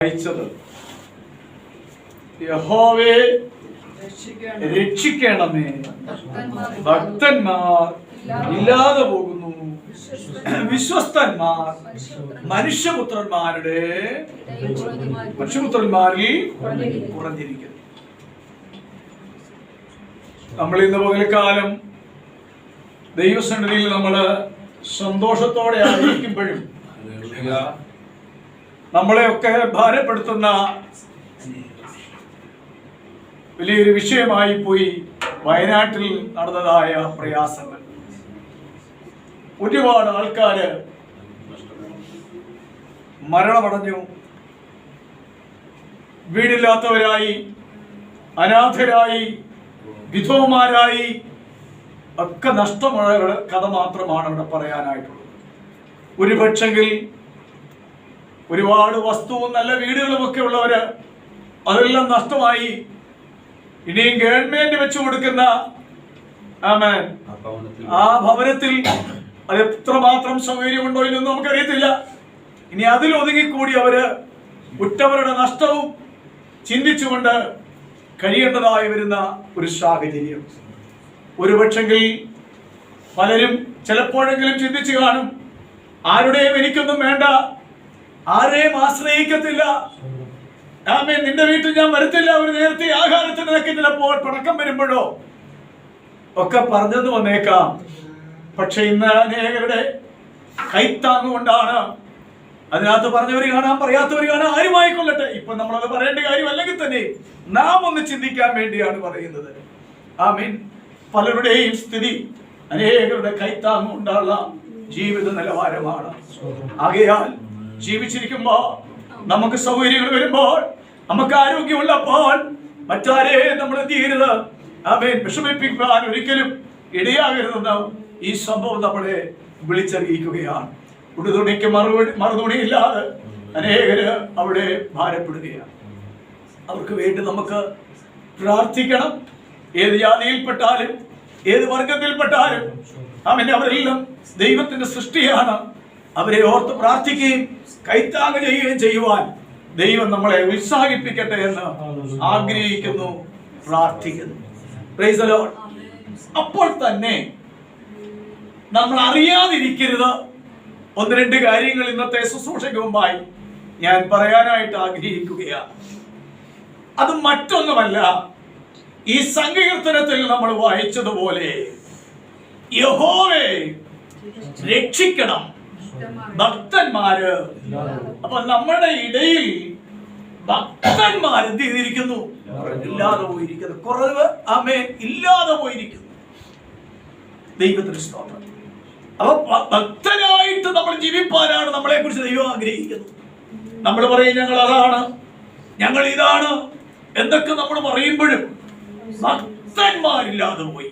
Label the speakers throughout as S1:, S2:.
S1: അയച്ചത് യഹോവേ രക്ഷിക്കണമേ, ഭക്തന്മാർ ഇല്ലാതെ പോകുന്നു, വിശ്വസ്തന്മാർ മനുഷ്യപുത്രന്മാരിൽ കുറഞ്ഞിരിക്കുന്നു. നമ്മൾ ഇന്ന് പകൽക്കാലം ദൈവസന്നിധിയിൽ നമ്മള് സന്തോഷത്തോടെ ആയിരിക്കുമ്പോഴും നമ്മളെയൊക്കെ ഭാരപ്പെടുത്തുന്ന വലിയൊരു വിഷയമായി പോയി വയനാട്ടിൽ നടന്നതായ പ്രയാസങ്ങൾ. ഒരുപാട് ആൾക്കാര് മരണമടഞ്ഞു, വീടില്ലാത്തവരായി, അനാഥരായി, വിധവമാരായി ഒക്കെ നഷ്ടമുള്ള കഥ മാത്രമാണ് ഇവിടെ പറയാനായിട്ടുള്ളത്. ഒരു പക്ഷെങ്കിൽ ഒരുപാട് വസ്തുവും നല്ല വീടുകളും ഒക്കെ ഉള്ളവര് അതെല്ലാം നഷ്ടമായി. ഇനിയും ഗവൺമെന്റ് വെച്ചു കൊടുക്കുന്ന ആ ഭവനത്തിൽ അത് എത്രമാത്രം സൗകര്യമുണ്ടോ ഇല്ലെന്ന് നമുക്കറിയത്തില്ല. ഇനി അതിൽ ഒതുങ്ങിക്കൂടി അവര് ഉറ്റവരുടെ നഷ്ടവും ചിന്തിച്ചുകൊണ്ട് കഴിയേണ്ടതായി വരുന്ന ഒരു സാഹചര്യം. ഒരു പക്ഷെങ്കിൽ പലരും ചിലപ്പോഴെങ്കിലും ചിന്തിച്ചു കാണും, ആരുടെയും എനിക്കൊന്നും വേണ്ട, ആരെയും ആശ്രയിക്കത്തില്ല, നിന്റെ വീട്ടിൽ ഞാൻ വരത്തില്ല, ഒരു നേരത്തെ ആഹാരത്തിന് നിനക്ക് ചിലപ്പോൾ പടക്കം വരുമ്പോഴോ ഒക്കെ പറഞ്ഞെന്ന് വന്നേക്കാം. പക്ഷെ ഇന്ന് അനേകരുടെ കൈത്താങ്ങുകൊണ്ടാണ്. അതിനകത്ത് പറഞ്ഞവർ കാണാം, പറയാത്തവർ കാണാം, ആരുമായിക്കൊള്ളട്ടെ. ഇപ്പൊ നമ്മളത് പറയേണ്ട കാര്യമല്ലെങ്കിൽ തന്നെ നാം ഒന്ന് ചിന്തിക്കാൻ വേണ്ടിയാണ് പറയുന്നത്. ആമീൻ. പലരുടെയും സ്ഥിതി അനേകരുടെ കൈത്താങ്ങുകൊണ്ടുള്ള ജീവിത നിലവാരമാണ്. ആകയാൽ ജീവിച്ചിരിക്കുമ്പോ, നമുക്ക് സൗകര്യങ്ങൾ വരുമ്പോൾ, നമുക്ക് ആരോഗ്യമുള്ളപ്പോൾ മറ്റാരെ നമ്മൾ തീരുന്നത് വിഷമിപ്പിക്കാൻ ഒരിക്കലും ഇടയാകരുതെന്ന് ഈ സംഭവം നമ്മളെ വിളിച്ചറിയിക്കുകയാണ്. ഉടുതുണിക്ക് മറുതുണിയില്ലാതെ അനേകര് അവിടെ ഭാരപ്പെടുകയാണ്. അവർക്ക് വേണ്ടി നമുക്ക് പ്രാർത്ഥിക്കണം. ഏത് ജാതിയിൽപ്പെട്ടാലും ഏത് വർഗത്തിൽപ്പെട്ടാലും അവരെല്ലാം ദൈവത്തിന്റെ സൃഷ്ടിയാണ്. അവരെ ഓർത്ത് പ്രാർത്ഥിക്കുകയും കൈത്താങ്ങ് ചെയ്യുകയും ചെയ്യുവാൻ ദൈവം നമ്മളെ ഉത്സാഹിപ്പിക്കട്ടെ എന്ന് ആഗ്രഹിക്കുന്നു, പ്രാർത്ഥിക്കുന്നു. Price the Lord. അപ്പോൾ തന്നെ നമ്മൾ അറിയാതിരിക്കരുത് ഒന്ന് രണ്ട് കാര്യങ്ങൾ ഇന്നത്തെ ശുശ്രൂഷയ്ക്ക് മുമ്പായി ഞാൻ പറയാനായിട്ട് ആഗ്രഹിക്കുകയാണ്. അത് മറ്റൊന്നുമല്ല, ഈ സങ്കീർത്തനത്തിൽ നമ്മൾ വായിച്ചതുപോലെ യഹോവേ രക്ഷിക്കണം ഭക്തന്മാര്. അപ്പൊ നമ്മുടെ ഇടയിൽ ഭക്തന്മാർ എന്ത് ചെയ്തിരിക്കുന്നു? ഇല്ലാതെ പോയിരിക്കുന്നു. കുറവ് ഇല്ലാതെ പോയിരിക്കുന്നു. ദൈവത്തിന് സ്തോത്രം. അപ്പൊ ഭക്തനായിട്ട് നമ്മൾ ജീവിപ്പാനാണ് നമ്മളെ കുറിച്ച് ദൈവം ആഗ്രഹിക്കുന്നത്. നമ്മൾ പറയും ഞങ്ങൾ അതാണ്, ഞങ്ങൾ ഇതാണ് എന്തൊക്കെ നമ്മൾ പറയുമ്പോഴും ഭക്തന്മാരില്ലാതെ പോയി.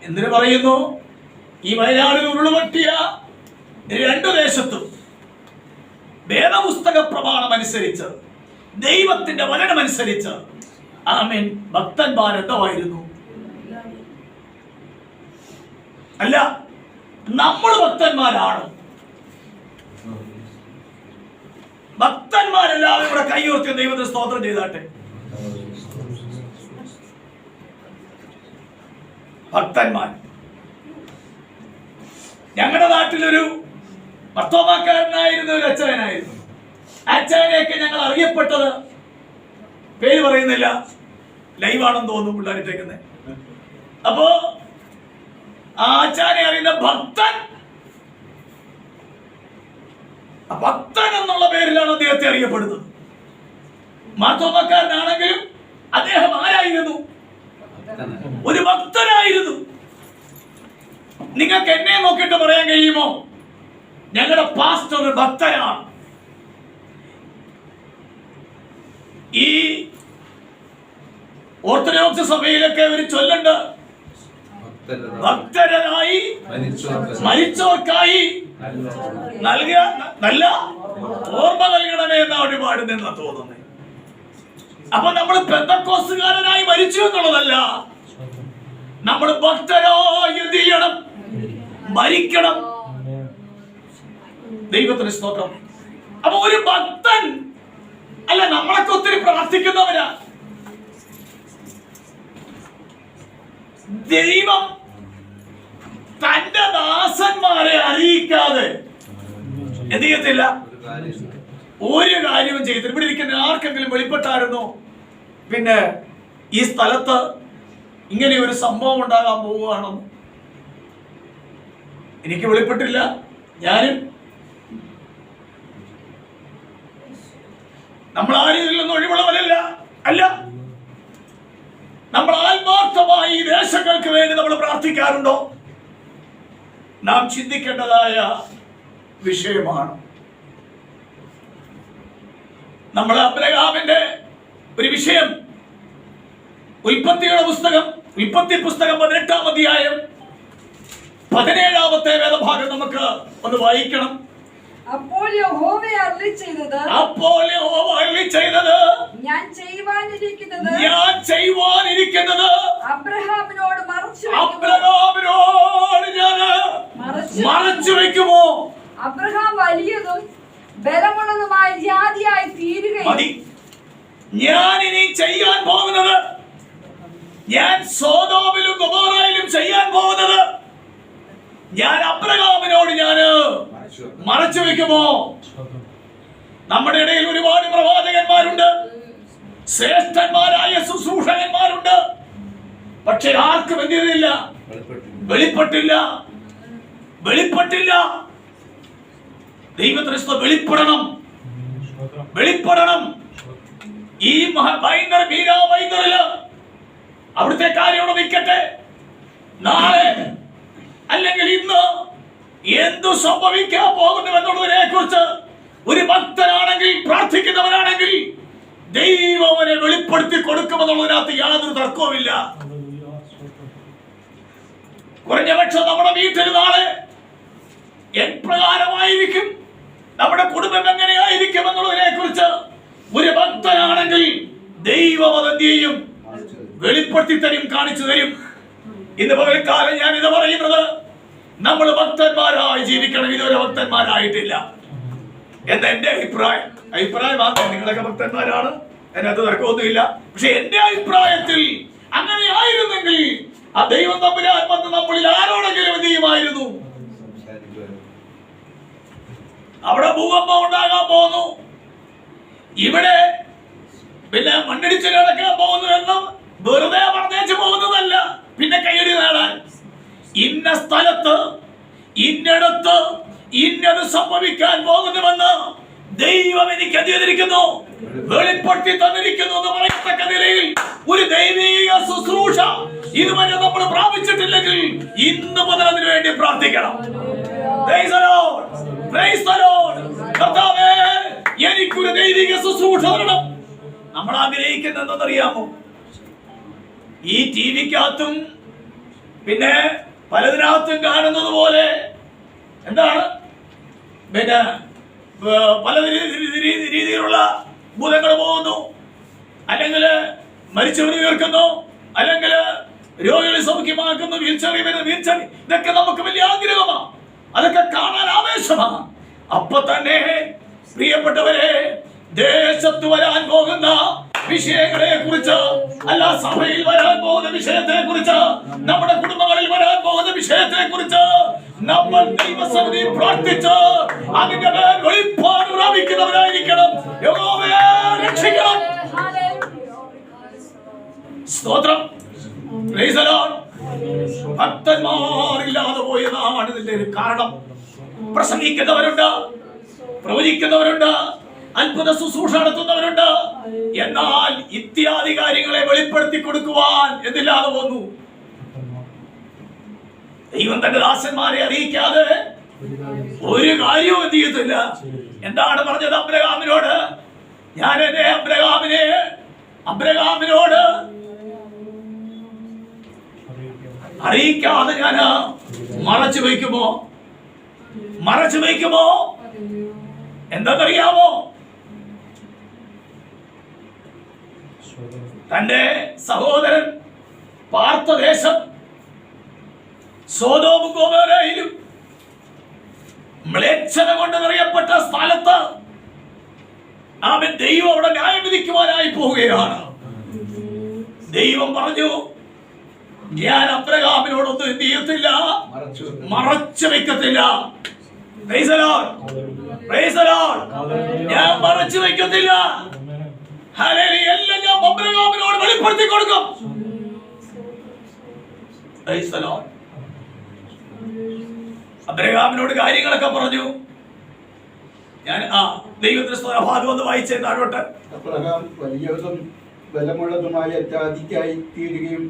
S1: എന്തിനു പറയുന്നു? ഈ വയനാടിൽ ഉരുളുപൊട്ടിയ രണ്ടു ദേശത്തും വേദപുസ്തക പ്രമാണം അനുസരിച്ച്, ദൈവത്തിന്റെ വചനമനുസരിച്ച് ഭക്തന്മാർ എന്തായിരുന്നു? അല്ല, നമ്മൾ ഭക്തന്മാരാണ്. ഭക്തന്മാരെല്ലാവരും ഇവിടെ കൈയോർത്തി ദൈവത്തിന് സ്തോത്രം ചെയ്താട്ടെ. ഭക്തന്മാർ. ഞങ്ങളുടെ നാട്ടിലൊരു മർത്തോമാക്കാരനായിരുന്ന ഒരു അച്ചായനായിരുന്നു. അച്ചായനെയൊക്കെ ഞങ്ങൾ അറിയപ്പെട്ടത്, പേര് പറയുന്നില്ല, ലൈവാണെന്ന് തോന്നുന്നു പിള്ളേരിട്ടേക്കുന്നത്. അപ്പോ ആ അച്ചായനെ അറിയുന്ന ഭക്തൻ, ഭക്തൻ എന്നുള്ള പേരിലാണ് അദ്ദേഹത്തെ അറിയപ്പെടുന്നത്. മർത്തോമാക്കാരനാണെങ്കിലും അദ്ദേഹം ആരായിരുന്നു? ഒരു ഭക്തനായിരുന്നു. നിങ്ങൾക്ക് എന്നെ നോക്കിയിട്ട് പറയാൻ കഴിയുമോ ഞങ്ങളുടെ പാസ്റ്റർ ഒരു ഭക്തനാണ്? ഈ ഓർത്തഡോക്സ് സഭയിലൊക്കെ ഒരു ചൊല്ലുണ്ട്, ഭക്തരായി മരിച്ചവർക്കായി നൽകിയ നല്ല ഓർമ്മ നൽകണമേ എന്നാണ് പാടുന്നെന്നാ തോന്നുന്നത്. അപ്പൊ നമ്മൾ പെന്തക്കോസ്തുകാരനായി മരിച്ചു എന്നുള്ളതല്ല, നമ്മൾ ഭക്തരായി എന്ത് ചെയ്യണം? മരിക്കണം. ദൈവത്തിന് സ്തോത്രം. അപ്പൊ ഒരു ഭക്തൻ അല്ല, നമ്മളൊക്കെ ഒത്തിരി പ്രാർത്ഥിക്കുന്നവരാ. ദൈവം തന്റെ ദാസന്മാരെ അറിയിക്കാതെ എന്ത് ചെയ്യത്തില്ല, ഒരു കാര്യവും ചെയ്തില്ല. ഇവിടെ ഇരിക്കുന്ന ആർക്കെങ്കിലും വെളിപ്പെട്ടായിരുന്നോ പിന്നെ ഈ സ്ഥലത്ത് ഇങ്ങനെ ഒരു സംഭവം ഉണ്ടാകാൻ പോവുകയാണെന്ന്? എനിക്ക് വെളിപ്പെട്ടില്ല. ഞാനും നമ്മൾ ആരും ഇതിൽ നിന്ന് ഒഴിവുള്ളവരല്ല. അല്ല, നമ്മൾ ആത്മാർത്ഥമായി ഈ ദേശങ്ങൾക്ക് വേണ്ടി നമ്മൾ പ്രാർത്ഥിക്കാറുണ്ടോ? നാം ചിന്തിക്കേണ്ടതായ വിഷയമാണ്. നമ്മൾ അബ്രഹാമിന്റെ ഒരു വിഷയം ഉൽപ്പത്തിയുടെ പുസ്തകം, ഉൽപ്പത്തി പുസ്തകം 18-ാം അധ്യായം 17-ാമത്തെ വേദഭാഗം നമുക്ക് ഒന്ന് വായിക്കണം.
S2: അപ്പോൾ യഹോവ അരുളിച്ചെയ്തത്, ഞാൻ ചെയ്യുവാനിരിക്കുന്നത് അബ്രഹാമിനോട്
S1: മറച്ചു വെക്കുമോ?
S2: അബ്രഹാം വലിയതും ബലമുള്ളതുമായ ജാതിയായി തീരുകയും
S1: ഞാൻ ഇനി ചെയ്യാൻ പോകുന്നത്, ഞാൻ സോദോമിലും ഗൊമോറയിലും ചെയ്യാൻ പോകുന്നത് ഞാൻ അബ്രഹാമിനോട് ഞാൻ മറച്ചു വെക്കുമോ? നമ്മുടെ ഇടയിൽ ഒരുപാട് പ്രവാചകന്മാരുണ്ട്, ശ്രേഷ്ഠന്മാരായ ശുശ്രൂഷകന്മാരുണ്ട്. പക്ഷെ ആർക്കും എന്ത് ചെയ്തില്ല? വെളിപ്പെട്ടില്ല. ദൈവത്തിനു വെളിപ്പെടണം. ഈ ഭീരാഭയങ്കരയില് അവിടുത്തെ കാര്യം അവിടെ നിൽക്കട്ടെ. നാളെ അല്ലെങ്കിൽ ഇന്ന് എന്തു സംഭവിക്കാൻ പോകുന്നു എന്നുള്ളതിനെ കുറിച്ച് ഒരു ഭക്തനാണെങ്കിൽ, പ്രാർത്ഥിക്കുന്നവനാണെങ്കിൽ ദൈവം അവനെ വെളിപ്പെടുത്തി കൊടുക്കുമെന്നുള്ളതിനകത്ത് യാതൊരു തർക്കവുമില്ല. കുറഞ്ഞ പക്ഷം നമ്മുടെ വീട്ടിൽ നാളെ എപ്രകാരമായിരിക്കും, നമ്മുടെ കുടുംബം എങ്ങനെയായിരിക്കും എന്നുള്ളതിനെ കുറിച്ച് ഒരു ഭക്തനാണെങ്കിൽ ദൈവം അതെന്ത് ചെയ്യും? വെളിപ്പെടുത്തി തരും, കാണിച്ചു തരും. ഇന്ന് പകൽക്കാലം ഞാൻ ഇത് പറയുന്നത്, നമ്മൾ ഭക്തന്മാരായി ജീവിക്കണം. ഇതുവരെ ഭക്തന്മാരായിട്ടില്ല എന്ന് എന്റെ അഭിപ്രായമാണ്. നിങ്ങളൊക്കെ ഭക്തന്മാരാണ്, അതിനകത്ത് തർക്കമൊന്നുമില്ല. പക്ഷെ എന്റെ അഭിപ്രായത്തിൽ അങ്ങനെ ആയിരുന്നെങ്കിൽ ആ ദൈവം തമ്പുരാൻ വന്ന് നമ്മളിൽ ആരോടെങ്കിലും എന്ത് ചെയ്യുമായിരുന്നു? അവിടെ ഭൂകമ്പം ഉണ്ടാകാൻ പോകുന്നു, ഇവിടെ പിന്നെ മണ്ണിടിച്ച് കിടക്കാൻ പോകുന്നു എന്നും വെറുതെ പറഞ്ഞേച്ച് പോകുന്നതല്ല. പിന്നെ കൈയടി നേടാൻ ഇന്ന സ്ഥലത്ത് ഇന്നടത്ത് ഇന്നത് സംഭവിക്കാൻ പോകുന്നുവെന്ന് ദൈവം എനിക്ക് എന്ത് ചെയ്തിരിക്കുന്നു? വെളിപ്പെടുത്തി തന്നിരിക്കുന്നു എന്ന് പറയത്തക്ക നിലയിൽ ഒരു ദൈവീക ശുശ്രൂഷ ഇതുവരെ നമ്മൾ പ്രാപിച്ചിട്ടില്ലെങ്കിൽ ഇന്ന് മുതൽ അതിനു വേണ്ടി പ്രാർത്ഥിക്കണം. കർത്താവേ, എനിക്കൊരു ദൈവിക ശുശ്രൂഷ തരണം. നമ്മൾ ആഗ്രഹിക്കുന്നത് എന്തെന്നറിയാമോ? ഈ ടി വിക്കകത്തും പിന്നെ പലതിനകത്തും കാണുന്നത് പോലെ എന്താണ് പിന്നെ പല രീതിയിലുള്ള ഭൂതങ്ങൾ പോകുന്നു, അല്ലെങ്കിൽ മരിച്ചവർ ഉയർക്കുന്നു, അല്ലെങ്കിൽ രോഗികളെ സൗഖ്യമാക്കുന്നു, വീൽച്ചെയർ. ഇതൊക്കെ നമുക്ക് വലിയ ആഗ്രഹമാണ്, അതൊക്കെ കാണാൻ ആവേശമാണ്. അപ്പൊ തന്നെ പ്രിയപ്പെട്ടവരെ, ദേശത്ത് വരാൻ പോകുന്ന വിഷയങ്ങളെ കുറിച്ച്, അല്ല സഭയിൽ വരാൻ പോകുന്ന വിഷയത്തെ കുറിച്ച്, നമ്മുടെ കുടുംബങ്ങളിൽ വരാൻ പോകുന്ന വിഷയത്തെ കുറിച്ച് നമ്മൾ ദൈവസന്നിധി പ്രാർത്ഥിച്ച് അതിന്റെ മേൽ വെളിപ്പാട് പ്രാപിക്കുന്നവരായിരിക്കണം. യഹോവേ രക്ഷിക്കണം. സ്തോത്രം. Price the Lord. ഭക്തന്മാരില്ലാതെ പോയതാണ് ഇതിന്റെ ഒരു കാരണം. പ്രസംഗിക്കുന്നവരുണ്ട്, പ്രവചിക്കുന്നവരുണ്ട്, അത്ഭുത ശുശ്രൂഷ നടത്തുന്നവരുണ്ട്. എന്നാൽ ഇത്യാദി കാര്യങ്ങളെ വെളിപ്പെടുത്തി കൊടുക്കുവാൻ എന്തില്ലാതെ പോന്നു? ദൈവം തന്റെ ദാസന്മാരെ അറിയിക്കാതെ ഒരു കാര്യവും എന്ത് ചെയ്യത്തില്ല. എന്താണ് പറഞ്ഞത് അബ്രഹാമിനോട്? ഞാൻ എന്നെ അബ്രഹാമിനോട് അറിയിക്കാതെ ഞാൻ മറച്ചു വയ്ക്കുമോ? എന്താണെന്നറിയാമോ? തന്റെ സഹോദരൻ പാർത്ത ദേശം സോദോമും ഗൊമോരയിലും മ്ലേച്ഛത കൊണ്ട് നിറയപ്പെട്ട സ്ഥലത്ത് അവൻ ദൈവം അവിടെ ന്യായം വിധിക്കുവാനായി പോവുകയാണ്. ദൈവം പറഞ്ഞു, ഞാൻ അബ്രഹാമിനോടൊന്നും എന്ത് ചെയ്യത്തില്ല, മറച്ചു വെക്കത്തില്ല. Praise the Lord. Praise the Lord. ഞാൻ മറച്ചു വെക്കത്തില്ല. ഹല്ലേലൂയ. എല്ലാം ഞാൻ അബ്രഹാമിനോട് വെളിപ്പെടുത്തി കൊടുക്കും. Praise the Lord. അബ്രഹാമിനോട് കാര്യങ്ങളൊക്കെ പറഞ്ഞു. ഞാൻ ദൈവത്തിന്റെ ഭാഗം ഒന്ന് വായിച്ചേ താഴോട്ട്.
S3: അബ്രഹാം വലിയതും ബലമുള്ളതുമായ ജാതിക്കായി തീരുകയും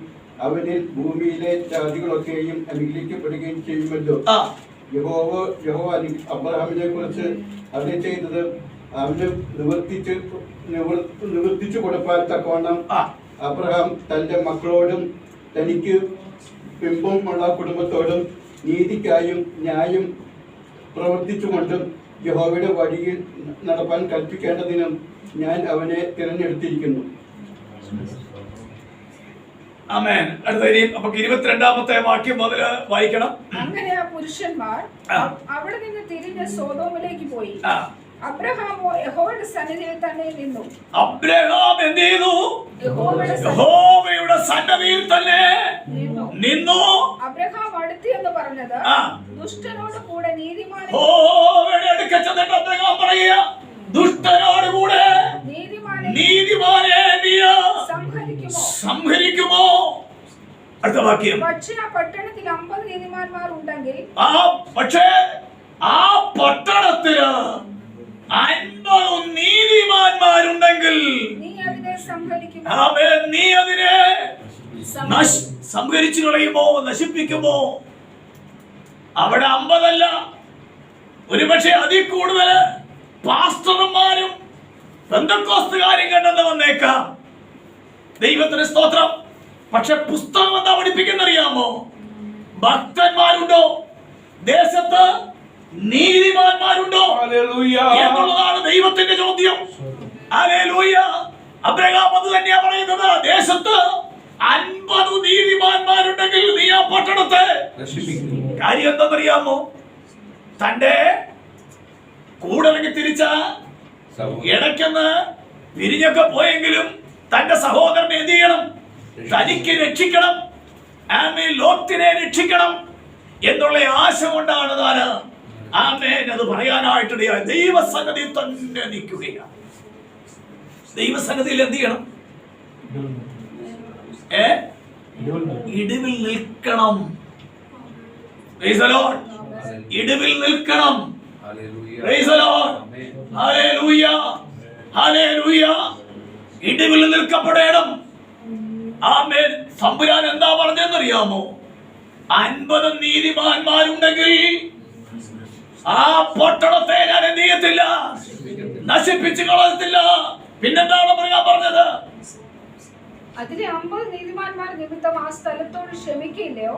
S3: അവനിൽ ഭൂമിയിലെ ജാതികളൊക്കെയും അനുഗ്രഹിക്കപ്പെടുകയും ചെയ്യുമല്ലോ. യഹോവ അബ്രഹാമിനെ കുറിച്ച് അരുളി ചെയ്തത് അവന് നിവർത്തിച്ചു കൊടുപ്പാൻ തക്കവണ്ണം അബ്രഹാം തന്റെ മക്കളോടും തനിക്ക് പിമ്പമുള്ള കുടുംബത്തോടും നീതിക്കായും ന്യായം പ്രവർത്തിച്ചുകൊണ്ടും യഹോവയുടെ വഴിയിൽ നടപ്പാൻ കൽപ്പിക്കേണ്ടതിനും ഞാൻ അവനെ തിരഞ്ഞെടുത്തിരിക്കുന്നു.
S1: ആമേൻ. അടുത്ത നമുക്ക് 22-ാമത്തെ വാക്യം മുതൽ വായിക്കണം.
S2: അങ്ങനെ ആ പുരുഷന്മാർ അവിടെ നിന്ന് തിരിഞ്ഞ് സോദോമിലേക്ക് പോയി. അബ്രഹാമോ യഹോവയുടെ സന്നിധിയിൽ തന്നെ നിന്നു.
S1: അബ്രഹാം എന്ത് ചെയ്തു? യഹോവയുടെ സന്നിധിയിൽ തന്നെ നിന്നു.
S2: അബ്രഹാം അടുത്ത് എന്ന് പറഞ്ഞത് ദുഷ്ടനോട് കൂടെ നീതിമാനെ
S1: അബ്രഹാം പറയുക, ദുഷ്ടനോട് കൂടെ നീതിമാനെ നീ സംഹരിക്കുമോ? അടുത്ത വാക്യം.
S2: പക്ഷേ ആ പട്ടണത്തിൽ 50 നീതിമാന്മാർ ഉണ്ടെങ്കിൽ
S1: പക്ഷേ ആ പട്ടണത്തില് 50 നീതിമാന്മാരുണ്ടെങ്കിൽ
S2: നീ അതിനെ സംഹരിക്കുമോ?
S1: നീ അതിനെ സംഹരിച്ചു കളയുമോ, നശിപ്പിക്കുമോ? അവിടെ 50 അല്ല, ഒരുപക്ഷെ അതിൽ കൂടുതൽ പാസ്റ്റർമാരും പെന്തക്കോസ്തുകാരും കണ്ടെന്ന് വന്നേക്കാം. ദൈവത്തിന് സ്തോത്രം. പക്ഷെ പുസ്തകം എന്താ പഠിപ്പിക്കുന്നറിയാമോ? ഭക്തന്മാരുണ്ടോ ദേശത്ത്? നീതിമാന്മാരുണ്ടോ എന്നുള്ളതാണ് ദൈവത്തിന്റെ ചോദ്യം. ഹല്ലേലൂയ. അബ്രഹാം അത് തന്നെയാ പറയുന്നത്. ദേശത്ത് 50 നീതിമാന്മാരുണ്ടെങ്കിൽ നീ ആ പട്ടണത്തെ കാര്യം എന്താണെന്നറിയാമോ? തന്റെ കൂടലങ്ങി തിരിച്ച ഇടയ്ക്കെന്ന് പിരിഞ്ഞൊക്കെ പോയെങ്കിലും തന്റെ സഹോദരനെ എന്ത് ചെയ്യണം? തനിക്ക് രക്ഷിക്കണം, ലോത്തിനെ രക്ഷിക്കണം എന്നുള്ള ആശ കൊണ്ടാണ് താന് അത് പറയാനായിട്ടിടയായി. ദൈവസന്നിധിയിൽ തന്നെ നിൽക്കുകയാണ്. ദൈവസന്നിധിയിൽ എന്ത് ചെയ്യണം? ഇടിവിൽ നിൽക്കണം. Praise the Lord. ഇടിവിൽ നിൽക്കണം. Praise the Lord. Hallelujah. Hallelujah. ഇടിവിൽ നിൽക്കപ്പെടണം. ആമേൻ. തമ്പുരാൻ എന്താ പറഞ്ഞെന്നറിയാമോ? 50 നീതിമാന്മാരുണ്ടെങ്കിൽ ആ പട്ടണത്തെ ഞാൻ എന്ത് ചെയ്യത്തില്ല, നശിപ്പിച്ചു കളയത്തില്ല. പിന്നെന്താണ് പറഞ്ഞത്?
S2: അതിലെ 50 നീതിമാന്മാർ നിമിത്തം ആ സ്ഥലത്തോട് ക്ഷമിക്കില്ലയോ?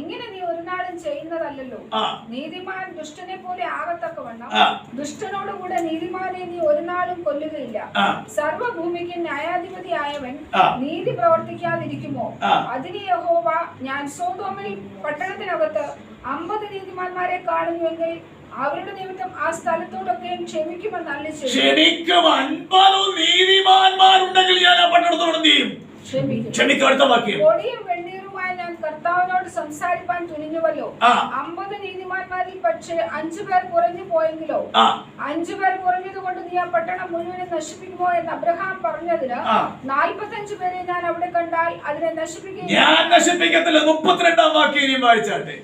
S2: ഇങ്ങനെ നീ ഒരു നാളും ചെയ്യുന്നതല്ലോ. നീതിമാൻ ദുഷ്ടനെ പോലെ ആകത്തക്കവണ്ണം ദുഷ്ടനോട് കൂടെ നീതിമാനെ നീ ഒരു നാളും കൊല്ലുകയില്ല. സർവ്വഭൂമിക്ക് ന്യായാധിപതിയായവൻ നീതി പ്രവർത്തിക്കാതിരിക്കുമോ? അതിന് യഹോവ, ഞാൻ സോദോമിൽ പട്ടണത്തിനകത്ത് 50 നീതിമാന്മാരെ കാണുന്നുവെങ്കിൽ അവരുടെ നിമിത്തം ആ സ്ഥലത്തോടൊക്കെ ക്ഷമിക്കുമെന്ന് അരുളിച്ചെയ്തു.
S1: ക്ഷമിക്കും. 50 നീതിമാന്മാരുണ്ടെങ്കിൽ ഞാൻ ആ പട്ടണത്തോട് എന്ത് ചെയ്യും? ക്ഷമിക്കും. അടുത്ത വാക്യം.
S2: പൊടിയും വെണ്ണീറുമായി ഞാൻ കർത്താവിനോട് സംസാരിപ്പാൻ തുനിഞ്ഞുവല്ലോ. 50 നീതിമാന്മാരിൽ പക്ഷേ 5 പേർ കുറഞ്ഞു പോയെങ്കിലോ? 5 പേർ കുറഞ്ഞത് കൊണ്ട് നീ ആ പട്ടണം മുഴുവനും നശിപ്പിക്കുമോ എന്ന് അബ്രഹാം പറഞ്ഞതിന് 45 പേരെ ഞാൻ അവിടെ കണ്ടാൽ അതിനെ നശിപ്പിക്കുക.
S1: ഞാൻ നശിപ്പിക്കത്തില്ല. 32-ാം വാക്യം വായിച്ചാട്ടെ.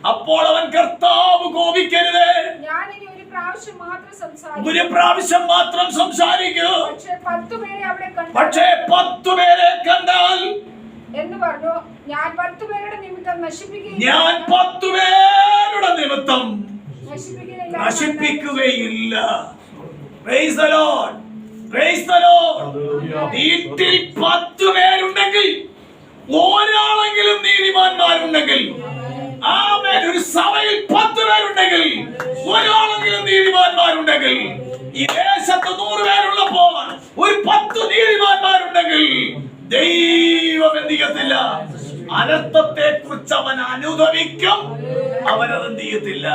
S1: അപ്പോൾ അവൻ, കർത്താവ് കോപിക്കരുത്,
S2: ഞാൻ ഇനി ഒരു പ്രാവശ്യം മാത്രം സംസാരിക്കും.
S1: ഒരു പ്രാവശ്യം മാത്രം സംസാരിക്കൂ.
S2: പക്ഷേ 10 പേരെ അവിടെ കണ്ടാൽ,
S1: പക്ഷേ 10 പേരെ കണ്ടാൽ
S2: എന്ന് പറഞ്ഞു. ഞാൻ 10 പേരുടെ നിമിത്തം നശിപ്പിക്കുകയില്ല.
S1: ഞാൻ 10 പേരുടെ നിമിത്തം
S2: നശിപ്പിക്കുകയില്ല.
S1: Praise the Lord. Praise the Lord. വീട്ടിൽ 10 പേരുണ്ടെങ്കിൽ, ഒരാളെങ്കിലും നീതിമാന്മാരുണ്ടെങ്കിൽ, ആമേൻ, ഒരു സഭയിൽ 10 പേരുണ്ടെങ്കിൽ, ഒരാളെങ്കിലും നീതിമാന്മാരുണ്ടെങ്കിൽ, ഈ ദേശത്ത് 100 പേരുള്ളപ്പോൾ ഒരു 10 നീതിമാന്മാരുണ്ടെങ്കിൽ ദൈവം എന്ത് ചെയ്യത്തില്ല? അനർത്ഥത്തെ കുറിച്ച് അവൻ അനുഭവിക്കും. അവനത് എന്ത് ചെയ്യത്തില്ല?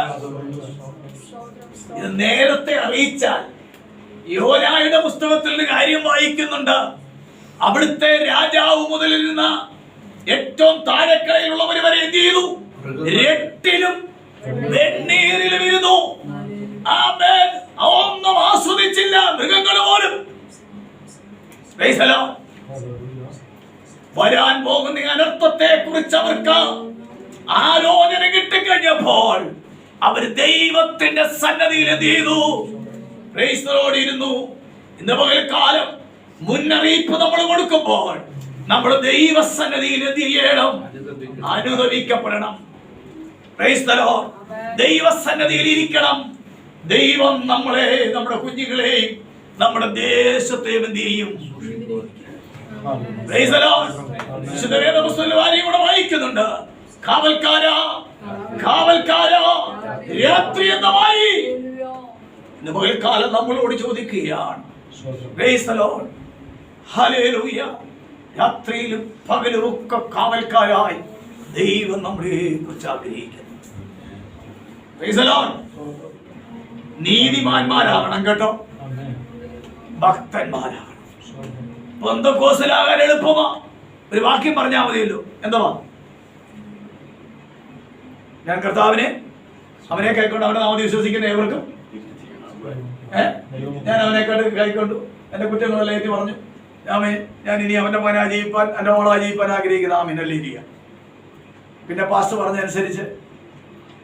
S1: ഇത് നേരത്തെ അറിയിച്ചാൽ യോനായുടെ പുസ്തകത്തിൽ ഒരു കാര്യം വായിക്കുന്നുണ്ട്. അവിടുത്തെ രാജാവ് മുതലിരുന്ന ഏറ്റവും താഴെക്കടയിലുള്ളവർ വരെ എന്ത് ചെയ്തു? രട്ടിലും വെണ്ണീരിലും ഇരുന്നു. ആമേൻ. ഒന്നും ആസ്വദിച്ചില്ല, മൃഗങ്ങൾ പോലും. Price the Lord. വരാൻ പോകുന്ന അനർത്ഥത്തെ കുറിച്ച് അവർക്ക് ആലോചന കിട്ടിക്കഴിഞ്ഞപ്പോൾ അവർ ദൈവത്തിന്റെ സന്നദ്ധിയിൽ എന്ത് ചെയ്തു? പ്രൈസ് ദി ലോർഡ് ഇരുന്നു. ഇന്ന് പകൽക്കാലം മുന്നറിയിപ്പ് നമ്മൾ കൊടുക്കുമ്പോൾ നമ്മൾ ദൈവസന്നിധിയിൽ എന്ത് ചെയ്യണം? അനുദപിക്കപ്പെടണം. Praise the lord. ദൈവസന്നിധിയിൽ ഇരിക്കണം. ദൈവം നമ്മളെ, നമ്മുടെ കുഞ്ഞുങ്ങളെയും നമ്മുടെ ദേശത്തെയും എന്ത് ചെയ്യും? Price the Lord. വിശുദ്ധ വേദപുസ്തകത്തിൽ വാരിയും വായിക്കുന്നുണ്ട്. കാവൽക്കാരാ, കാവൽക്കാരാ, രാത്രി എന്നമായി ഇന്ന് പകൽക്കാലം നമ്മളോട് ചോദിക്കുകയാണ്. Price the lord. ഹല്ലേലൂയ. രാത്രിയിലും പകലും ഒക്കെ കാവൽക്കാരായി ദൈവം നമ്മളെ കുറിച്ച് ആഗ്രഹിക്കുന്നു. Price the Lord. നീതിമാന്മാരാകണം കേട്ടോ, ഭക്തന്മാരാകണം. പെന്തക്കോസ്തലാകാൻ എളുപ്പമാ. ഒരു വാക്യം പറഞ്ഞാൽ മതിയല്ലോ. എന്താ? ഞാൻ കർത്താവിനെ, അവനെ കൈക്കൊണ്ട് അവന്റെ നാമത്തിൽ വിശ്വസിക്കുന്ന ഏവർക്കും ഞാൻ അവനെ കൈക്കൊണ്ടു, എന്റെ കുറ്റങ്ങളെല്ലാം ഏറ്റി പറഞ്ഞു. ഞാൻ ഇനി അവന്റെ മോനെ ജയിപ്പാൻ, എന്റെ മോളെ ജയിപ്പാൻ ആഗ്രഹിക്കുന്ന ആമീനല്ലേ ഇരിക്കുക. പിന്നെ പാസ്റ്റർ പറഞ്ഞതനുസരിച്ച്,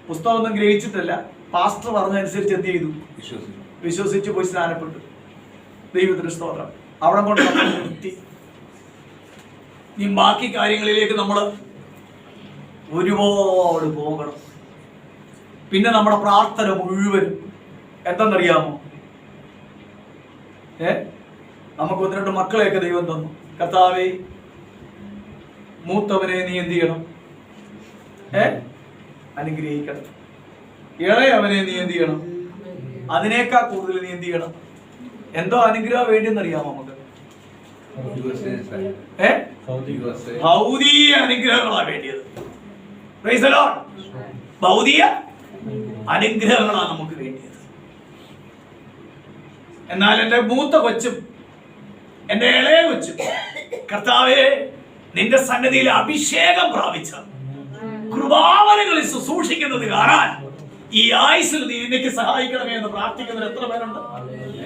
S1: പുസ്തകമൊന്നും ഗ്രഹിച്ചിട്ടല്ല, പാസ്റ്റർ പറഞ്ഞതനുസരിച്ച് എന്ത് ചെയ്തു? വിശ്വസിച്ച് പോയി സ്നാനപ്പെട്ടു. ദൈവത്തിന് സ്തോത്രം. അവിടെ കൊണ്ട് നിർത്തി. ഈ ബാക്കി കാര്യങ്ങളിലേക്ക് നമ്മൾ ഒരുപാട് പോകണം. പിന്നെ നമ്മുടെ പ്രാർത്ഥന മുഴുവനും എന്തെന്നറിയാമോ? നമുക്ക് 1-2 മക്കളെയൊക്കെ ദൈവം തന്നു. കർത്താവേ, മൂത്തവനെ നീ എന്ത് ചെയ്യണം? അനുഗ്രഹിക്കണം. ഇളയവനെ നീ എന്ത് ചെയ്യണം? അതിനേക്കാൾ കൂടുതൽ നീ എന്ത് ചെയ്യണം? എന്തോ അനുഗ്രഹം വേണ്ടിയെന്നറിയാമോ നമുക്ക്? ഭൗതിക അനുഗ്രഹങ്ങളാണ് വേണ്ടിയത്. Price the Lord. ഭൗതിക അനുഗ്രഹങ്ങളാണ് നമുക്ക് വേണ്ടിയത്. എന്നാൽ എന്റെ മൂത്ത കൊച്ചും എന്റെ ഇളയ കൊച്ചും കർത്താവേ, നിന്റെ സന്നിധിയിൽ അഭിഷേകം പ്രാപിച്ച കൃപാവരങ്ങളിൽ ശുശ്രൂഷിക്കുന്നത് കാണാൻ ഈ ആയുസ്സിൽ നീ എനിക്ക് സഹായിക്കണമേ എന്ന് പ്രാർത്ഥിക്കുന്നവർ എത്ര പേരുണ്ട്?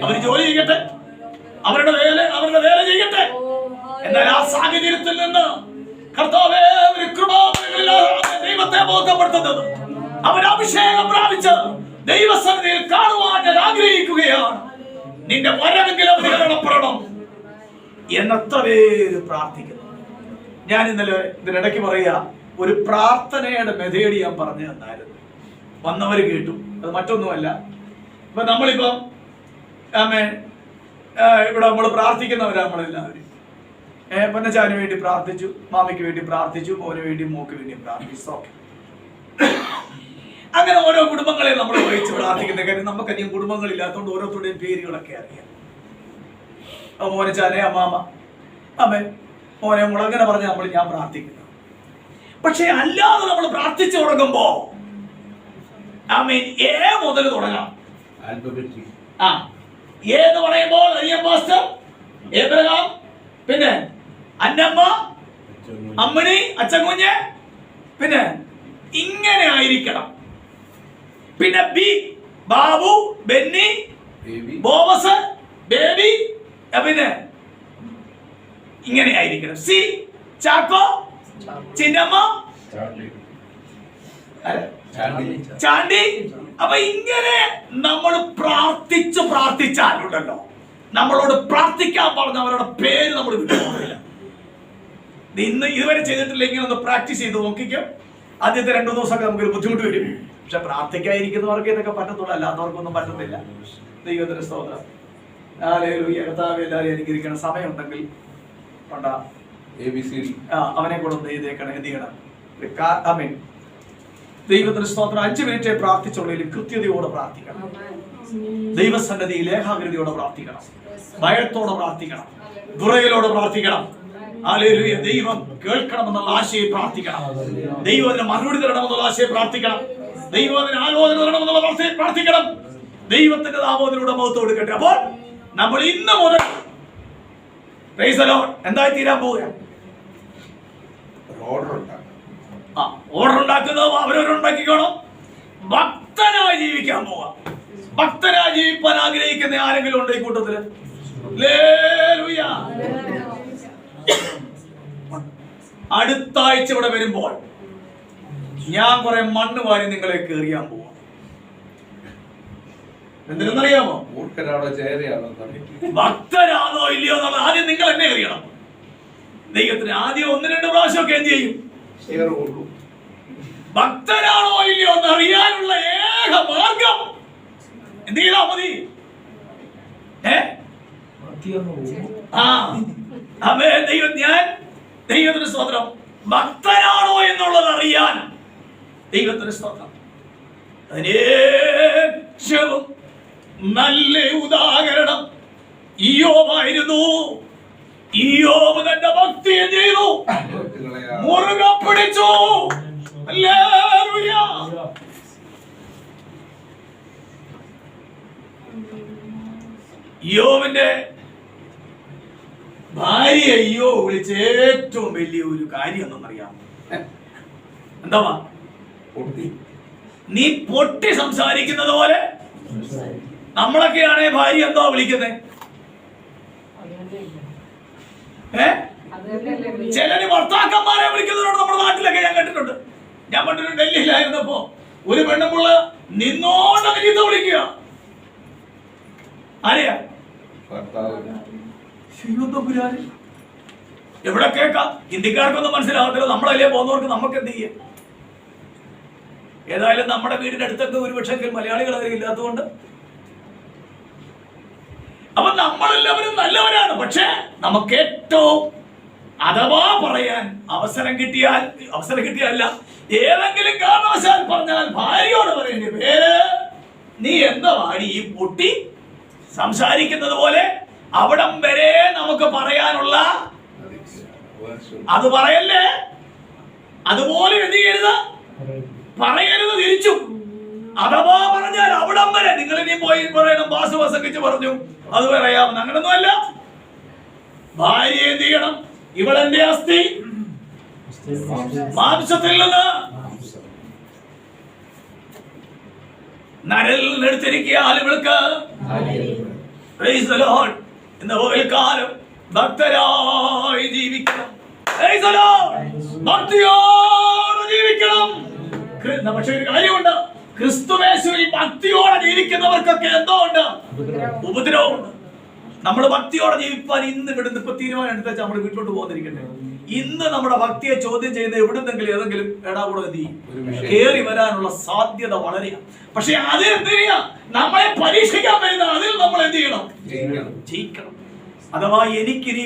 S1: അവർ ജോലി ചെയ്യട്ടെ, അവരുടെ വേല ചെയ്യട്ടെ. എന്നാൽ ആ സാഹചര്യത്തിൽ നിന്ന് കർത്താവേ, ഒരു കൃപാവരങ്ങളിലാണ് ദൈവത്തെ ബോധപ്പെടുത്തുന്നത്. അവർ അഭിഷേകം പ്രാപിച്ച് ദൈവസന്നിധിയിൽ കാണുവാൻ ഞാൻ ആഗ്രഹിക്കുകയാണ്. നിന്റെ വരവെങ്കിലും അവർ ഇടപെടണം എന്നത്ര പേര് പ്രാർത്ഥിക്കുന്നു. ഞാൻ ഇന്നലെ ഇതിനിടയ്ക്ക് പറയാ, ഒരു പ്രാർത്ഥനയുടെ മെഥേഡ് ഞാൻ പറഞ്ഞു തന്നായിരുന്നു. വന്നവർ കേട്ടു. അത് മറ്റൊന്നുമല്ല. ഇപ്പൊ നമ്മളിപ്പം ഇവിടെ നമ്മൾ പ്രാർത്ഥിക്കുന്നവരാ. നമ്മളെല്ലാവരും പൊന്നച്ചാന് വേണ്ടി പ്രാർത്ഥിച്ചു, മാമിക്ക് വേണ്ടി പ്രാർത്ഥിച്ചു, മോന് വേണ്ടി, മോക്ക് വേണ്ടി പ്രാർത്ഥിച്ചു. ഓക്കെ, അങ്ങനെ ഓരോ കുടുംബങ്ങളെ നമ്മൾ വഹിച്ച് പ്രാർത്ഥിക്കുന്ന കാര്യം നമുക്കധികം കുടുംബങ്ങളില്ലാത്തതുകൊണ്ട് ഓരോരുത്തരുടെയും പേരുകളൊക്കെ അറിയാം. മോനച്ചാനെ, അമ്മാമ്മ, അമ്മേ, മോനെ, മുളങ്ങനെ പറഞ്ഞ ഞാൻ പ്രാർത്ഥിക്കുന്നു. പക്ഷെ അല്ലാതെ നമ്മൾ പ്രാർത്ഥിച്ചു തുടങ്ങുമ്പോ എ മുതൽ തുടങ്ങാം. എന്ന് പറയുമ്പോൾ പാസ്റ്റർ, എബ്രഹാം, പിന്നെ അന്നമ്മ, അമ്മണി, അച്ചൻകുഞ്ഞ്, പിന്നെ ഇങ്ങനെ ആയിരിക്കണം. പിന്നെ ബി, ബാബു, ബെന്നി, ബോബസ്, ബേബി, പിന്നെ ഇങ്ങനെ ആയിരിക്കണം. സി, ചാക്കോ, ചിന്നമ്മ, ചാണ്ടി. അപ്പൊ ഇങ്ങനെ നമ്മൾ പ്രാർത്ഥിച്ചാലുണ്ടല്ലോ, നമ്മളോട് പ്രാർത്ഥിക്കാൻ പറഞ്ഞ അവരുടെ പേര് നമ്മൾ വിട്ടുപോകില്ല. ഇന്ന് ഇതുവരെ ചെയ്തിട്ടില്ലെങ്കിൽ ഒന്ന് പ്രാക്ടീസ് ചെയ്ത് നോക്കിക്കും. ആദ്യത്തെ 2 ദിവസമൊക്കെ നമുക്കൊരു ബുദ്ധിമുട്ട് വരും. പക്ഷെ പ്രാർത്ഥിക്കാതിരിക്കുന്നവർക്ക് ഇതൊക്കെ പറ്റത്തുള്ളൂ, അല്ലാത്തവർക്കൊന്നും പറ്റത്തില്ല. ദൈവത്തിന്റെ സ്തോത്രം. കർത്താവേ, എല്ലാവരും അനുഗ്രഹിക്കണം. സമയമുണ്ടെങ്കിൽ അവനെ കൂടെ ഒന്ന് എഴുതേക്കണം, എന്ത് ചെയ്യണം? ആമേൻ. ദൈവത്തിന്റെ സ്തോത്രം. 5 മിനിറ്റ് പ്രാർത്ഥിച്ചുള്ളതിൽ കൃത്യതയോടെ പ്രാർത്ഥിക്കണം. ദൈവസന്നിധിയിൽ ഏകാഗ്രതയോടെ പ്രാർത്ഥിക്കണം, ഭയത്തോടെ പ്രാർത്ഥിക്കണം, ദുറയിലോടെ പ്രാർത്ഥിക്കണം. ഹല്ലേലൂയ. ദൈവം കേൾക്കണമെന്നുള്ള ആശയെ പ്രാർത്ഥിക്കണം. ദൈവം അതിന് മറുപടി തരണമെന്നുള്ള ആശയെ പ്രാർത്ഥിക്കണം. ദൈവം അതിന് ആലോചന തരണമെന്നുള്ള പ്രാർത്ഥിക്കണം. ദൈവത്തിന്റെ നാമത്തിലൂടെ മുഖത്ത് കൊടുക്കട്ടെ. അപ്പോൾ നമ്മൾ ഇന്ന് മുതൽ പ്രൈസ് ദി ലോർഡ് എന്തായി തീരാൻ പോവുക? ഓർഡർ ഉണ്ടാക്കുന്നത് അവരവരുണ്ടാക്കിക്കോണം. ഭക്തനായി ജീവിക്കാൻ പോവാ. ഭക്തനായി ജീവിക്കാൻ ആഗ്രഹിക്കുന്ന ആരെങ്കിലും ഉണ്ടോ ഈ കൂട്ടത്തില്? ഹല്ലേലൂയ. അടുത്ത ആഴ്ച ഇവിടെ വരുമ്പോൾ ഞാൻ കുറെ മണ്ണ് വാരി നിങ്ങളെ കേറിയാൻ പോവാ. എന്തിനെന്നറിയാമോ? ഭക്തരാണോ ഇല്ലയോ എന്നുള്ളത് ആദ്യം നിങ്ങൾ എന്നെ അറിയണം. ദൈവത്തിന് ആദ്യം 1-2 പ്രാവശ്യമൊക്കെ എന്ത് ചെയ്യും? ഭക്തരാണോ ഇല്ലയോ എന്ന് അറിയാനുള്ള ഏക മാർഗം എന്ത് ചെയ്താ മതി? ദൈവത്തിന് സ്തോത്രം. ഭക്തരാണോ എന്നുള്ളത് അറിയാൻ ദൈവത്തിന് സ്തോത്രം. അതിനേറ്റവും നല്ല ഉദാഹരണം ഇയ്യോബായിരുന്നു. ഇയ്യോബ് തന്റെ ഭക്തിയെ ചെയ്തു, മുറുകെ പിടിച്ചു. ഹല്ലേലൂയ. ഇയ്യോബിന്റെ ഭാര്യ ഇയ്യോബ് വിളിച്ച ഏറ്റവും വലിയ ഒരു കാര്യം എന്നറിയാമോ? എന്താ? നീ പൊട്ടി സംസാരിക്കുന്നത് പോലെ. നമ്മളൊക്കെയാണേ ഭാര്യ എന്താ വിളിക്കുന്നത്? ചിലര് ഭർത്താക്കന്മാരെ വിളിക്കുന്നവരോട് നമ്മുടെ നാട്ടിലൊക്കെ ഞാൻ കേട്ടിട്ടുണ്ട്. ഞാൻ പണ്ടൊരു ഡൽഹിയിലായിരുന്നപ്പോ ഒരു പെണ്ണുമുള്ള നിന്നോണ്ടൊക്കെ ചീത്ത വിളിക്കുക. ആരെയാ? എവിടെ കേൾക്കാം? ഹിന്ദിക്കാർക്കൊന്നും മനസ്സിലാവത്തില്ല. നമ്മളല്ലേ പോകുന്നവർക്ക് നമുക്ക് എന്ത് ചെയ്യാം? ഏതായാലും നമ്മുടെ വീടിന്റെ അടുത്തൊക്കെ ഒരു പക്ഷേ മലയാളികൾ അതിൽ ഇല്ലാത്തതുകൊണ്ട് അപ്പൊ നമ്മളെല്ലാവരും നല്ലവരാണ്. പക്ഷെ നമുക്ക് ഏറ്റവും അഥവാ പറയാൻ അവസരം കിട്ടിയല്ല, ഏതെങ്കിലും കാരണവശാൽ പറഞ്ഞാൽ ഭാര്യയോട് പറയേണ്ട പേര് നീ എന്താ വാടി ഈ പൊട്ടി സംസാരിക്കുന്നത് പോലെ. അവിടം വരെ നമുക്ക് പറയാനുള്ള അത് പറയല്ലേ. അതുപോലെ എന്ത് ചെയ്യരുത്? പറയരുത് തിരിച്ചു. അഥവാ പറഞ്ഞാൽ അവിടം വരെ. നിങ്ങൾ ഇനി പോയി പറയണം ബാസ് പ്രസംഗിച്ച് പറഞ്ഞു അത് പറയാമെന്ന്. അങ്ങനൊന്നും അല്ല. ഭാര്യ എന്ത് ചെയ്യണം? ഇവളെന്റെ അസ്ഥി മാംസത്തിൽ നിന്ന് നരൽ എടുത്തിരിക്കാൻ ഇവൾക്ക് പ്രൈസ് ദി ലോർഡ് എന്ന പകൽക്കാലം ഭക്തരായി ജീവിക്കണം. Price the Lord. ഭക്തിയോടെ ജീവിക്കണം. പക്ഷെ ഒരു കാര്യമുണ്ട്, ക്രിസ്തുയേശുവിൽ ഭക്തിയോടെ ജീവിക്കുന്നവർക്കൊക്കെ എന്തോ ഉണ്ട്? ഉപദ്രവമുണ്ട്. നമ്മൾ ഭക്തിയോടെ ജീവിക്കാൻ ഇന്ന് ഇവിടുന്ന് ഇപ്പൊ തീരുമാനം എടുത്താൽ നമ്മൾ വീട്ടിലോട്ട് പോകാതിരിക്കട്ടെ. ഇന്ന് നമ്മുടെ ഭക്തിയെ ചോദ്യം ചെയ്യുന്ന എവിടുന്നെങ്കിലും ഏതെങ്കിലും എടാകൂടെ എന്ത് ചെയ്യും? കയറി വരാനുള്ള സാധ്യത വളരെയാണ്. പക്ഷെ അതിൽ എന്ത് ചെയ്യാ? നമ്മളെ പരീക്ഷിക്കാൻ വരുന്ന അതിൽ നമ്മൾ എന്ത് ചെയ്യണം? ജയിക്കണം. അഥവാ എനിക്കിനി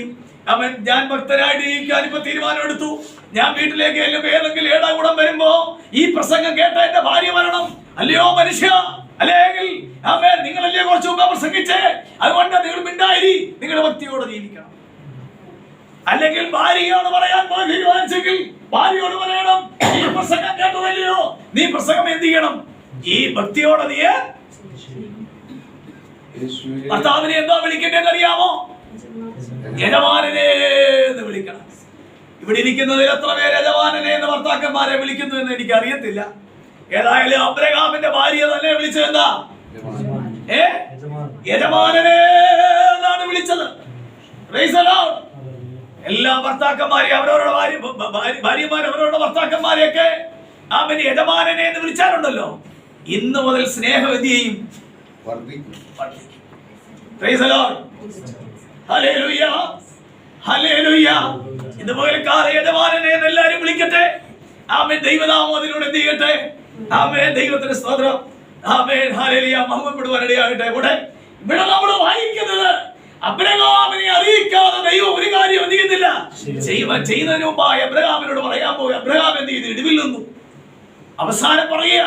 S1: ഞാൻ ഭക്തനായിട്ട് ജീവിക്കാൻ ഇപ്പൊ തീരുമാനം എടുത്തു. ഞാൻ വീട്ടിലേക്ക് ഏതെങ്കിലും ഏടാകൂടം വരുമ്പോ ഈ പ്രസംഗം കേട്ട എന്റെ ഭാര്യ വരണം. അല്ലയോ മനുഷ്യ, അല്ലെങ്കിൽ നിങ്ങളല്ലേ കുറച്ച് മുമ്പ് പ്രസംഗിച്ചേ, അതുകൊണ്ട് നിങ്ങൾ മിണ്ടായി നിങ്ങളുടെ ഭക്തിയോടെ ജീവിക്കണം. അല്ലെങ്കിൽ ഭാര്യയോട് പറയാൻ തീരുമാനിച്ചെങ്കിൽ ഭാര്യയോട് പറയണം, ഈ പ്രസംഗം കേട്ടതല്ലയോ, നീ പ്രസംഗം എന്ത് ചെയ്യണം? ഈ ഭക്തിയോടെ നീ ഭർത്താവിനെ എന്താ വിളിക്കേണ്ടതെന്ന് അറിയാമോ? യജമാനനെ എന്ന് വിളിക്കണം. ഇവിടെ ഇരിക്കുന്നതിൽ എത്ര പേര് യജമാനനെ എന്ന് ഭർത്താക്കന്മാരെ വിളിക്കുന്നു എന്ന് എനിക്ക് അറിയത്തില്ല. ഏതായാലും അബ്രഹാമിന്റെ ഭാര്യ തന്നെ വിളിച്ചത് എന്താ? യജമാനനെ എന്നാണ് വിളിച്ചത്. എല്ലാ ഭർത്താക്കന്മാരെയും അവരവരുടെ ഭാര്യമാർ അവരവരുടെ ഭർത്താക്കന്മാരെയൊക്കെ അവന് യജമാനനെ എന്ന് വിളിച്ചാലുണ്ടല്ലോ, ഇന്ന് മുതൽ സ്നേഹം എന്ത് ചെയ്യും? ഇന്ന് പകൽക്കാലം യജമാനനെ എന്ന് എല്ലാരും വിളിക്കട്ടെ. ആമേൻ. ദൈവനാമം അതിലൂടെ എന്ത് ചെയ്യട്ടെ? ആമേൻ. ദൈവത്തിന് സ്തോത്രം. ആമേൻ. ഹല്ലേലൂയ. മഹത്വപ്പെടുവാൻ ഇടയാകട്ടെ. ഇവിടെ നമ്മൾ വായിക്കുന്നത് അബ്രഹാമിനെ അറിയിക്കാതെ ദൈവം ഒരു കാര്യം എന്ത് ചെയ്യുന്നില്ല. ചെയ്യുന്നതിന് മുമ്പായി അബ്രഹാമിനോട് പറയാൻ പോയി. അബ്രഹാം എന്ത് ചെയ്തു? ഇടിവിൽ നിന്നു. അവസാനം പറയുക,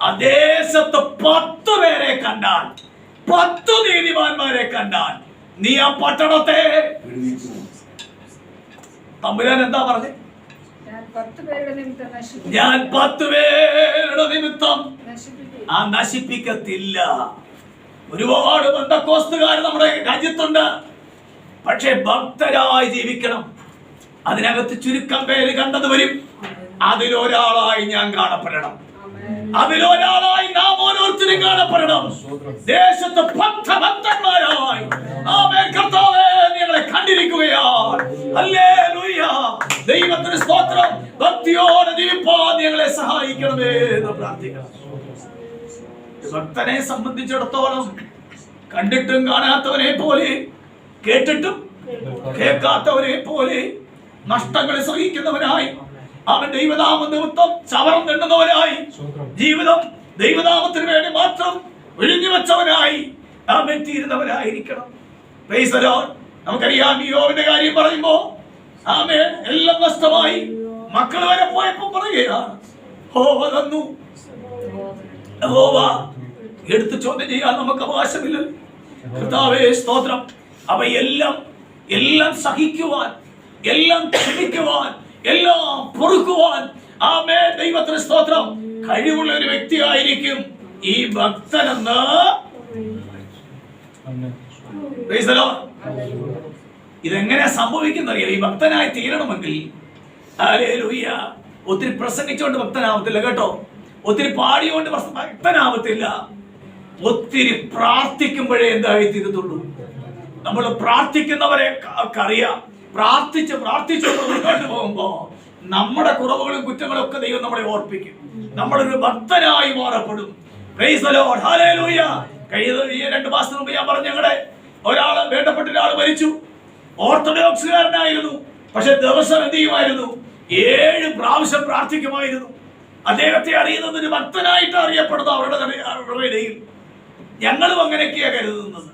S1: ആ ദേശത്ത് 10 പേരെ കണ്ടാൽ, 10 നീതിമാന്മാരെ കണ്ടാൽ നീ ആ പട്ടണത്തെ. തമ്പുരാൻ എന്താ പറഞ്ഞേ? ഞാൻ 10 പേരുടെ നിമിത്തം നശിപ്പിക്കത്തില്ല. ഒരുപാട് പെന്തക്കോസ്തുകാർ നമ്മുടെ രാജ്യത്തുണ്ട്. പക്ഷെ ഭക്തരായി ജീവിക്കണം. അതിനകത്ത് ചുരുക്കം പേര് കണ്ടത് വരും. അതിലൊരാളായി ഞാൻ കാണപ്പെടണം. അതിലൊരാളായി നാം ഓരോരുത്തരും കാണപ്പെടണം. ദേശത്ത് ഭക്തന്മാരായി കർത്താവേ ഞങ്ങളെ കണ്ടിരിക്കുകയാണ്. ഹല്ലേലൂയ. ദൈവത്തിന് സ്തോത്രം. ഭക്തിയോടെ ജീവിപ്പാൻ ഞങ്ങളെ സഹായിക്കണമേ എന്ന് പ്രാർത്ഥിക്കണം. ഭക്തനെ സംബന്ധിച്ചിടത്തോളം കണ്ടിട്ടും കാണാത്തവനെ പോലെ, കേട്ടിട്ടും കേൾക്കാത്തവനെ പോലെ നഷ്ടങ്ങളെ സഹിക്കുന്നവനായി, അവൻ ദൈവനാമ നിമിത്തം ചവറം തെണ്ണുന്നവനായി, ജീവിതം ദൈവനാമത്തിന് വേണ്ടി മാത്രം ഒഴിഞ്ഞു വെച്ചവനായി അവൻ തീരുന്നവനായിരിക്കണം. Price the Lord. നമുക്കറിയാം യോബിന്റെ കാര്യം പറയുമ്പോ ആമേൻ എല്ലാം നഷ്ടമായി. മക്കൾ വരെ പോയപ്പോ പറയുകയാണ്, യഹോവ തന്നു, യഹോവ എടുത്ത് ചോദ്യം ചെയ്യാൻ നമുക്ക് അവകാശമില്ല. കർത്താവേ സ്തോത്രം. എല്ലാം സഹിക്കുവാൻ, എല്ലാം ക്ഷമിക്കുവാൻ, എല്ലാം പൊറുക്കുവാൻ ആമേൻ ദൈവത്തിന് സ്തോത്രം കഴിവുള്ള ഒരു വ്യക്തിയായിരിക്കും ഈ ഭക്തനെന്ന്. ഇതെങ്ങനെ സംഭവിക്കുന്നറിയോ? ഈ ഭക്തനായി തീരണമെങ്കിൽ ഹല്ലേലൂയ ഒത്തിരി പ്രസംഗിച്ചുകൊണ്ട് ഭക്തനാവത്തില്ല കേട്ടോ. ഒത്തിരി പാടിയോണ്ട് ഭക്തനാവത്തില്ല. ഒത്തിരി പ്രാർത്ഥിക്കുമ്പോഴേ എന്തായി തീരത്തുള്ളൂ. നമ്മൾ പ്രാർത്ഥിക്കുന്നവരെ അറിയാം. പ്രാർത്ഥിച്ച് മുന്നോട്ട് പോകുമ്പോ നമ്മുടെ കുറവുകളും കുറ്റങ്ങളും ഒക്കെ ദൈവം നമ്മളെ ഓർപ്പിക്കും. നമ്മളൊരു ഭക്തനായി മാറപ്പെടും. Praise the lord. ഹല്ലേലൂയ. കഴിഞ്ഞ 2 മാസത്തിന് മുമ്പ് ഞാൻ പറഞ്ഞു, ഞങ്ങളുടെ വേണ്ടപ്പെട്ട ഒരാൾ മരിച്ചു. ഓർത്തഡോക്സുകാരനായിരുന്നു. പക്ഷെ ദിവസം എന്ത് ചെയ്യുമായിരുന്നു? 7 പ്രാവശ്യം പ്രാർത്ഥിക്കുമായിരുന്നു. അദ്ദേഹത്തെ അറിയുന്നത് ഒരു ഭക്തനായിട്ട് അറിയപ്പെടുന്നു അവരുടെ ഇടയിൽ. ഞങ്ങളും അങ്ങനെയൊക്കെയാ കരുതുന്നത്.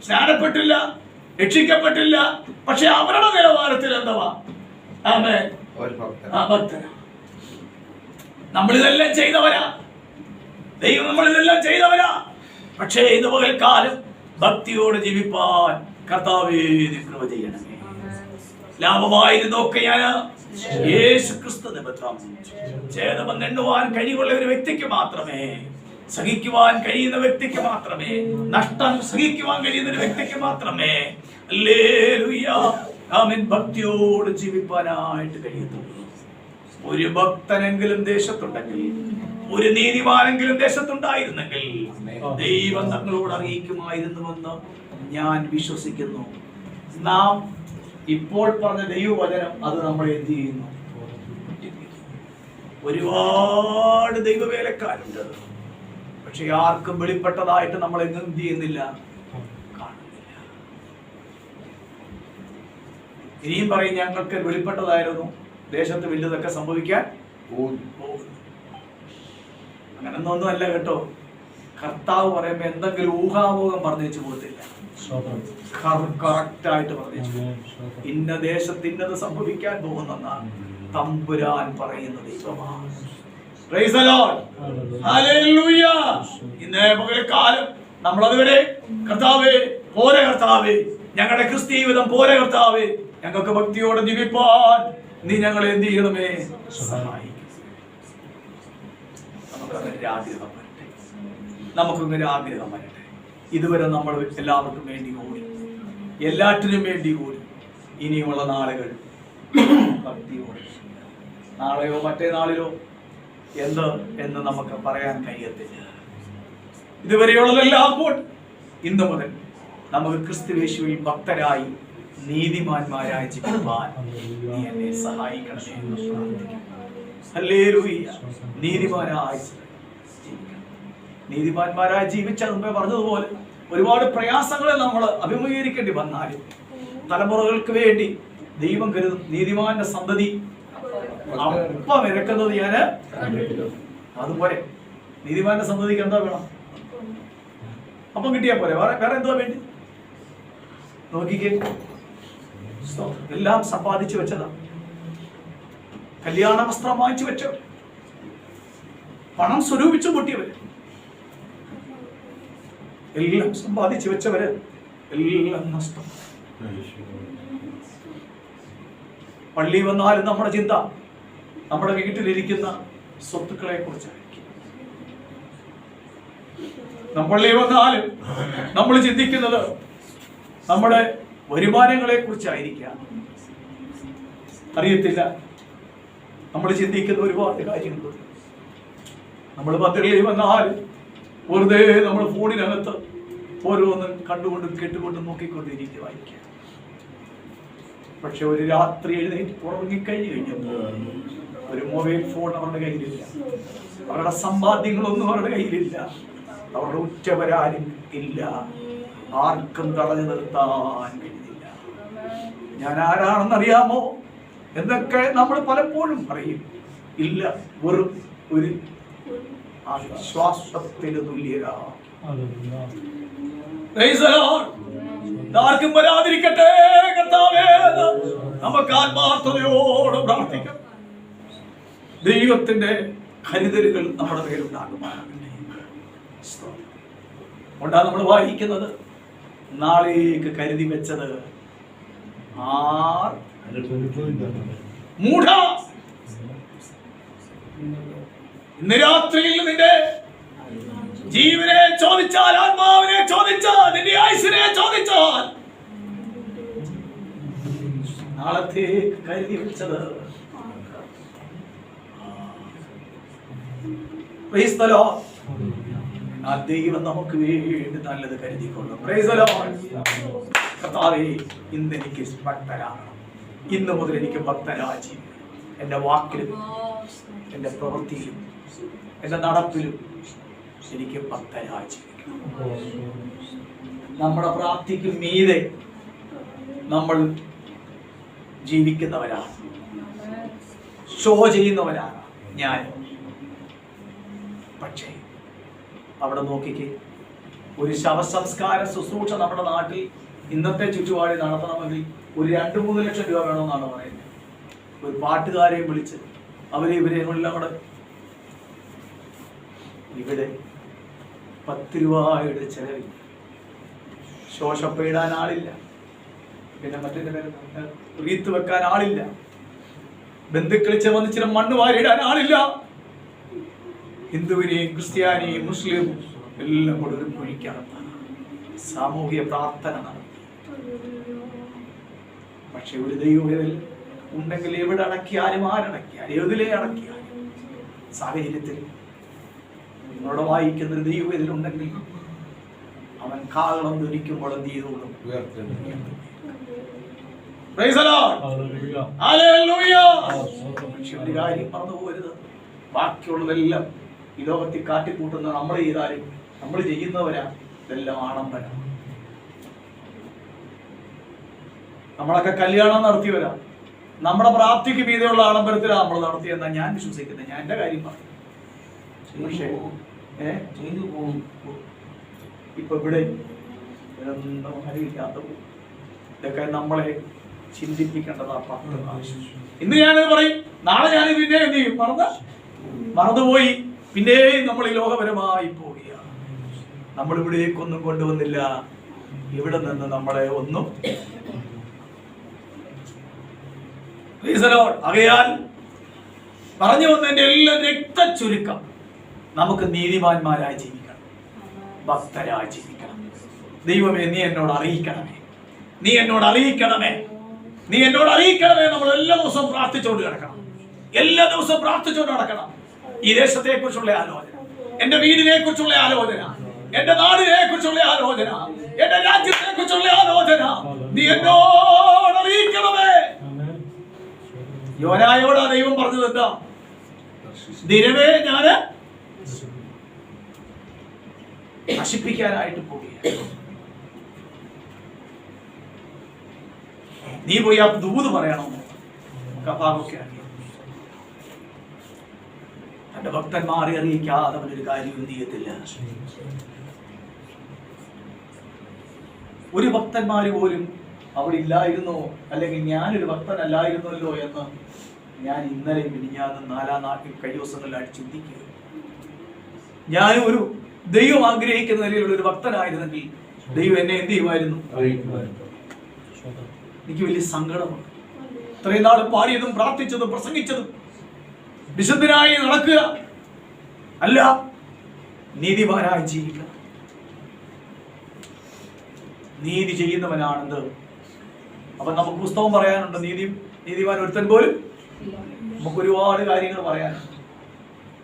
S1: സ്നാനപ്പെട്ടില്ല, രക്ഷിക്കപ്പെട്ടില്ല, പക്ഷെ അവരുടെ നിലവാരത്തിൽ എന്തുവാ? ആമേൻ, ഭക്തനാ. നമ്മളിതെല്ലാം ചെയ്തവരാ, ദൈവം നമ്മളിതെല്ലാം ചെയ്തവരാ. പക്ഷേ ഇന്ന് പകൽക്കാലം ഭക്തിയോടെ ജീവിപ്പാൻ കർത്താവേ കൃപ ചെയ്യണമേ. ലാഭമായിരുന്നൊക്കെ ഞാൻ യേശു ക്രിസ്തു നിമിത്തം ഛേദമെന്ന് എണ്ണുവാൻ കഴിവുള്ള ഒരു വ്യക്തിക്ക് മാത്രമേ, സഹിക്കുവാൻ കഴിയുന്ന വ്യക്തിക്ക് മാത്രമേ, നഷ്ടം സഹിക്കുവാൻ കഴിയുന്ന ഒരു വ്യക്തിക്ക് മാത്രമേ ഹല്ലേലൂയ ആമേൻ ഭക്തിയോട് ജീവിപ്പാനായിട്ട് കഴിയത്തുള്ളൂ. ഒരു ഭക്തനെങ്കിലും ദേശത്തുണ്ടെങ്കിൽ, ഒരു നീതിമാനെങ്കിലും ദേശത്തുണ്ടായിരുന്നെങ്കിൽ ദൈവം തങ്ങളോട് അറിയിക്കുമായിരുന്നുവെന്ന് ഞാൻ വിശ്വസിക്കുന്നു. നാം ഇപ്പോൾ പറഞ്ഞ ദൈവവചനം അത് നമ്മളെ എന്ത് ചെയ്യുന്നു? ഒരുപാട് ദൈവവേലക്കാരുണ്ട്. പക്ഷെ ആർക്കും വെളിപ്പെട്ടതായിട്ട് നമ്മൾ എങ്ങും എന്ത് ചെയ്യുന്നില്ല, കാണുന്നില്ല. ഇനിയും പറയും, ഞങ്ങൾക്ക് വെളിപ്പെട്ടതായിരുന്നു, ദേശത്ത് വലുതൊക്കെ സംഭവിക്കാൻ അങ്ങനൊന്നും അല്ല കേട്ടോ. കർത്താവ് പറയുമ്പോ എന്തെങ്കിലും ഊഹാപോഹം പറഞ്ഞു പോകത്തില്ല. കറക്റ്റായിട്ട് പറഞ്ഞു, ഇന്ന ദേശത്ത് ഇന്നത് സംഭവിക്കാൻ പോകുന്നെന്നാണ് തമ്പുരാൻ പറയുന്ന ദൈവമാണ്. Price the lord. ഹല്ലേലൂയ. ഇന്നേ പകൽക്കാലം നമ്മൾ അതുവരെ കർത്താവേ പോലെ, കർത്താവേ ഞങ്ങളുടെ ക്രിസ്തീയ ജീവിതം പോലെ, കർത്താവേ ഞങ്ങൾക്ക് ഭക്തിയോടെ ജീവിപ്പാൻ നീ ഞങ്ങളെ എന്ത് ചെയ്യണമേ, സഹായിക്കും. നമുക്കൊരു ആഗ്രഹം വരട്ടെ. ഇതുവരെ നമ്മൾ എല്ലാവർക്കും വേണ്ടി ഓടി, എല്ലാറ്റിനും വേണ്ടി ഓടി. ഇനിയുള്ള നാളുകൾ ഭക്തിയോടെ, നാളെയോ മറ്റേ നാളിലോ എന്ന് നമുക്ക് പറയാൻ കഴിയത്തില്ല. ഇതുവരെയുള്ളതെല്ലാം പോട്ടെ. ഇന്നു മുതൽ നമുക്ക് ക്രിസ്തുയേശുവിൽ ഭക്തരായി നീതിമാന്മാരായി ജീവിക്കാൻ നീ എന്നെ സഹായിക്കണമേ എന്ന് പ്രാർത്ഥിക്കുന്നു. ഹല്ലേലൂയ. നീതിമാന്മാരായി ജീവിച്ച മുമ്പേ പറഞ്ഞതുപോലെ ഒരുപാട് പ്രയാസങ്ങളെ നമ്മൾ അഭിമുഖീകരിക്കേണ്ടി വന്നാലും തലമുറകൾക്ക് വേണ്ടി ദൈവം കരുതും. നീതിമാന്റെ സന്തതി അപ്പം ഇറക്കുന്നത് ഞാന് അതുപോലെ നീതിമാന്റെ സന്തതിക്ക് എന്താ വേണം? അപ്പം കിട്ടിയാ പോലെ വേറെ എന്താ വേണ്ടി? നോക്കിക്കേ, എല്ലാം സമ്പാദിച്ചു വെച്ചതാ. കല്യാണ വസ്ത്രം വാങ്ങിച്ചു വെച്ചവർ, പണം സ്വരൂപിച്ചു കൂട്ടിയവര്, എല്ലാം സമ്പാദിച്ചു വെച്ചവര് എല്ലാം നഷ്ടം. പള്ളി വന്നാലും നമ്മുടെ ചിന്ത നമ്മുടെ വീട്ടിലിരിക്കുന്ന സ്വത്തുക്കളെ കുറിച്ചായിരിക്കും. നമ്മളിൽ വന്നാലും നമ്മൾ ചിന്തിക്കുന്നത് നമ്മുടെ വരുമാനങ്ങളെ കുറിച്ചായിരിക്കാം. അറിയത്തില്ല, നമ്മൾ ചിന്തിക്കുന്ന ഒരുപാട് കാര്യങ്ങളുണ്ട്. നമ്മൾ പത്രങ്ങളിൽ വന്നാൽ വെറുതെ നമ്മൾ ഫോണിനകത്ത് ഓരോന്നും കണ്ടുകൊണ്ടും കേട്ടുകൊണ്ടും നോക്കിക്കൊണ്ടിരിക്കുവായിരിക്കാം. പക്ഷെ ഒരു രാത്രി എഴുന്നേറ്റ് ഉറങ്ങിക്കഴിഞ്ഞു കഴിഞ്ഞപ്പോൾ ഒരു മൊബൈൽ ഫോൺ അവരുടെ കയ്യിലില്ല, അവരുടെ സമ്പാദ്യങ്ങളൊന്നും അവരുടെ കയ്യിലില്ല, അവരുടെ ഉറ്റവരാരും ഇല്ല, ആർക്കും തടഞ്ഞു നിർത്താൻ കഴിയുന്നില്ല. ഞാൻ ആരാണെന്നറിയാമോ എന്നൊക്കെ നമ്മൾ പലപ്പോഴും പറയും. ഇല്ല, വെറും ഒരു ആശ്വാസത്തിന് തുല്യരാ. ആർക്കും വരാതിരിക്കട്ടെ കർത്താവേ, നമുക്ക് ആത്മാർത്ഥതയോട് പ്രാർത്ഥിക്കാം. ദൈവത്തിന്റെ കരുതലുകൾ നമ്മുടെ മേലുണ്ടാകുമാറാകട്ടെ. കൊണ്ടാ നമ്മൾ വായിക്കുന്നത്, നാളേക്ക് കരുതി വെച്ചത് ആർ മൂഢ. ഇന്ന് രാത്രിയിൽ നിന്റെ ജീവനെ ചോദിച്ചാൽ, ആത്മാവിനെ ചോദിച്ചാൽ, നിന്റെ ആയുസ്സിനെ ചോദിച്ചാൽ, നാളത്തേക്ക് കരുതി വെച്ചത് ആ ദൈവം നമുക്ക് വേണ്ടി നല്ലത് കരുതിക്കൊള്ളും. കർത്താവേ, ഇന്ന് എനിക്ക് ഭക്തരാകണം. ഇന്ന് മുതൽ എനിക്ക് ഭക്തരാജി. എൻ്റെ വാക്കിലും എൻ്റെ പ്രവൃത്തിയിലും എൻ്റെ നടപ്പിലും എനിക്ക് ഭക്തരാജി. നമ്മുടെ പ്രാർത്ഥിക്കും മീതെ നമ്മൾ ജീവിക്കുന്നവരാണ്, ഷോ ചെയ്യുന്നവരാണ് ഞാൻ. പക്ഷേ അവിടെ നോക്കിക്കേ, ഒരു ശവസംസ്കാര ശുശ്രൂഷ നമ്മുടെ നാട്ടിൽ ഇന്നത്തെ ചുറ്റുപാടിൽ നടത്തണമെങ്കിൽ ഒരു 2-3 ലക്ഷം രൂപ വേണമെന്നാണ് പറയുന്നത്. ഒരു പാട്ടുകാരെയും വിളിച്ച് അവരെ ഇവരെയും എല്ലാം കൂടെ. ഇവിടെ 10 രൂപയുടെ ചെലവിൽ ശോഷപ്പയിടാൻ ആളില്ല, പിന്നെ മറ്റേ റീത്ത് വെക്കാൻ ആളില്ല, ബന്ധുക്കളിച്ച് വന്നിച്ചിട്ട് മണ്ണ് വാരിയിടാൻ ആളില്ല. ഹിന്ദുവിനെയും ക്രിസ്ത്യാനിയെയും മുസ്ലിം എല്ലാം കൂടെ ഒരു കുഴിക്കകത്താണ് സാമൂഹിക പ്രാർത്ഥന നടത്തി. പക്ഷെ ഒരു ദൈവവേദന ഉണ്ടെങ്കിൽ എവിടെ അടക്കിയാലും ആരടക്കിയാലും ഏതിലെ അടക്കിയാലും സാഹചര്യത്തിൽ നിങ്ങളോട് വായിക്കുന്ന ഒരു ദൈവവേദന ഉണ്ടെങ്കിൽ അവൻ കാകളം ധരിക്കുമ്പോൾ എന്ത് ചെയ്തോളും? പക്ഷെ ഒരു കാര്യം മറന്നു പോകരുത്, ബാക്കിയുള്ളതെല്ലാം ഈ ലോകത്തിൽ കാട്ടിക്കൂട്ടുന്ന നമ്മൾ ചെയ്താലും നമ്മൾ ചെയ്യുന്നവരാ, ഇതെല്ലാം ആഡംബരം. നമ്മളൊക്കെ കല്യാണം നടത്തിയവരാ, നമ്മുടെ പ്രാപ്തിക്ക് മീതെയുള്ള ആഡംബരത്തിലാണ് നമ്മൾ നടത്തിയെന്നാ ഞാൻ വിശ്വസിക്കുന്നത്. ഞാൻ എന്റെ കാര്യം പറയും. പക്ഷേ ഇപ്പൊ ഇവിടെ അറിയില്ലാത്ത ഇതൊക്കെ നമ്മളെ ചിന്തിപ്പിക്കേണ്ടതാ. ഇന്ന് ഞാനത് പറയും, നാളെ ഞാൻ പിന്നെ എന്ത് ചെയ്യും? മറന്നുപോയി. പിന്നെയും നമ്മൾ ഈ ലോകപരമായി പോവുകയാണ്. നമ്മൾ ഇവിടേക്കൊന്നും കൊണ്ടുവന്നില്ല, ഇവിടെ നിന്ന് നമ്മളെ ഒന്നും. ആകയാൽ പറഞ്ഞു വന്നതിന്റെ എല്ലാം രക്തചുരുക്കം, നമുക്ക് നീതിമാന്മാരായി ജീവിക്കണം, ഭക്തരായി ജീവിക്കണം. ദൈവമേ, നീ എന്നോട് അറിയിക്കണമേ, നീ എന്നോട് അറിയിക്കണമേ, നീ എന്നോട് അറിയിക്കണമേ. നമ്മൾ എല്ലാ ദിവസവും പ്രാർത്ഥിച്ചുകൊണ്ട് കിടക്കണം, എല്ലാ ദിവസവും പ്രാർത്ഥിച്ചുകൊണ്ട് നടക്കണം. ഈ ദേശത്തെ കുറിച്ചുള്ള ആലോചന, എന്റെ വീടിനെ കുറിച്ചുള്ള ആലോചന, എന്റെ നാടിനെ കുറിച്ചുള്ള ആലോചന, എന്റെ രാജ്യത്തെ കുറിച്ചുള്ള ആലോചന നീ എന്നോട് അറിയിക്കണമേ. യോനായോടാ ദൈവം പറഞ്ഞത് എന്താ? ദിനവേ ഞാന് നശിപ്പിക്കാനായിട്ട് പോവുകയാണ്, നീ പോയി ആ ദൂത് പറയണമെന്ന് കഥാവൊക്കെ അറിയാം. തന്റെ ഭക്തന്മാരെ അറിയിക്കാതെ അവനൊരു കാര്യവും ചെയ്യത്തില്ല. ഒരു ഭക്തന്മാര് പോലും അവിടെ ഇല്ലായിരുന്നോ, അല്ലെങ്കിൽ ഞാനൊരു ഭക്തനല്ലായിരുന്നല്ലോ എന്ന് ഞാൻ ഇന്നലെ മിനിഞ്ഞാന്ന് 4-ാം നാട്ടിൽ കഴിഞ്ഞ ദിവസങ്ങളിലായിട്ട് ചിന്തിക്കുക. ഞാൻ ഒരു ദൈവം ആഗ്രഹിക്കുന്ന നിലയിലുള്ള ഒരു ഭക്തനായിരുന്നെങ്കിൽ ദൈവം എന്നെ എന്ത് ചെയ്യുമായിരുന്നു? എനിക്ക് വലിയ സങ്കടമാണ്. ഇത്രയും നാൾ പാടിയതും പ്രാർത്ഥിച്ചതും പ്രസംഗിച്ചതും വിശുദ്ധനായി നടക്കുക അല്ല, നീതിമാനായി ജീവിക്കണം. നീതി ചെയ്യുന്നവനാണെന്ന്. അപ്പൊ നമുക്ക് പുസ്തകം പറയാനുണ്ട്. നീതിമാൻ ഒരുത്തൻ പോലും. നമുക്ക് ഒരുപാട് കാര്യങ്ങൾ പറയാനുണ്ട്.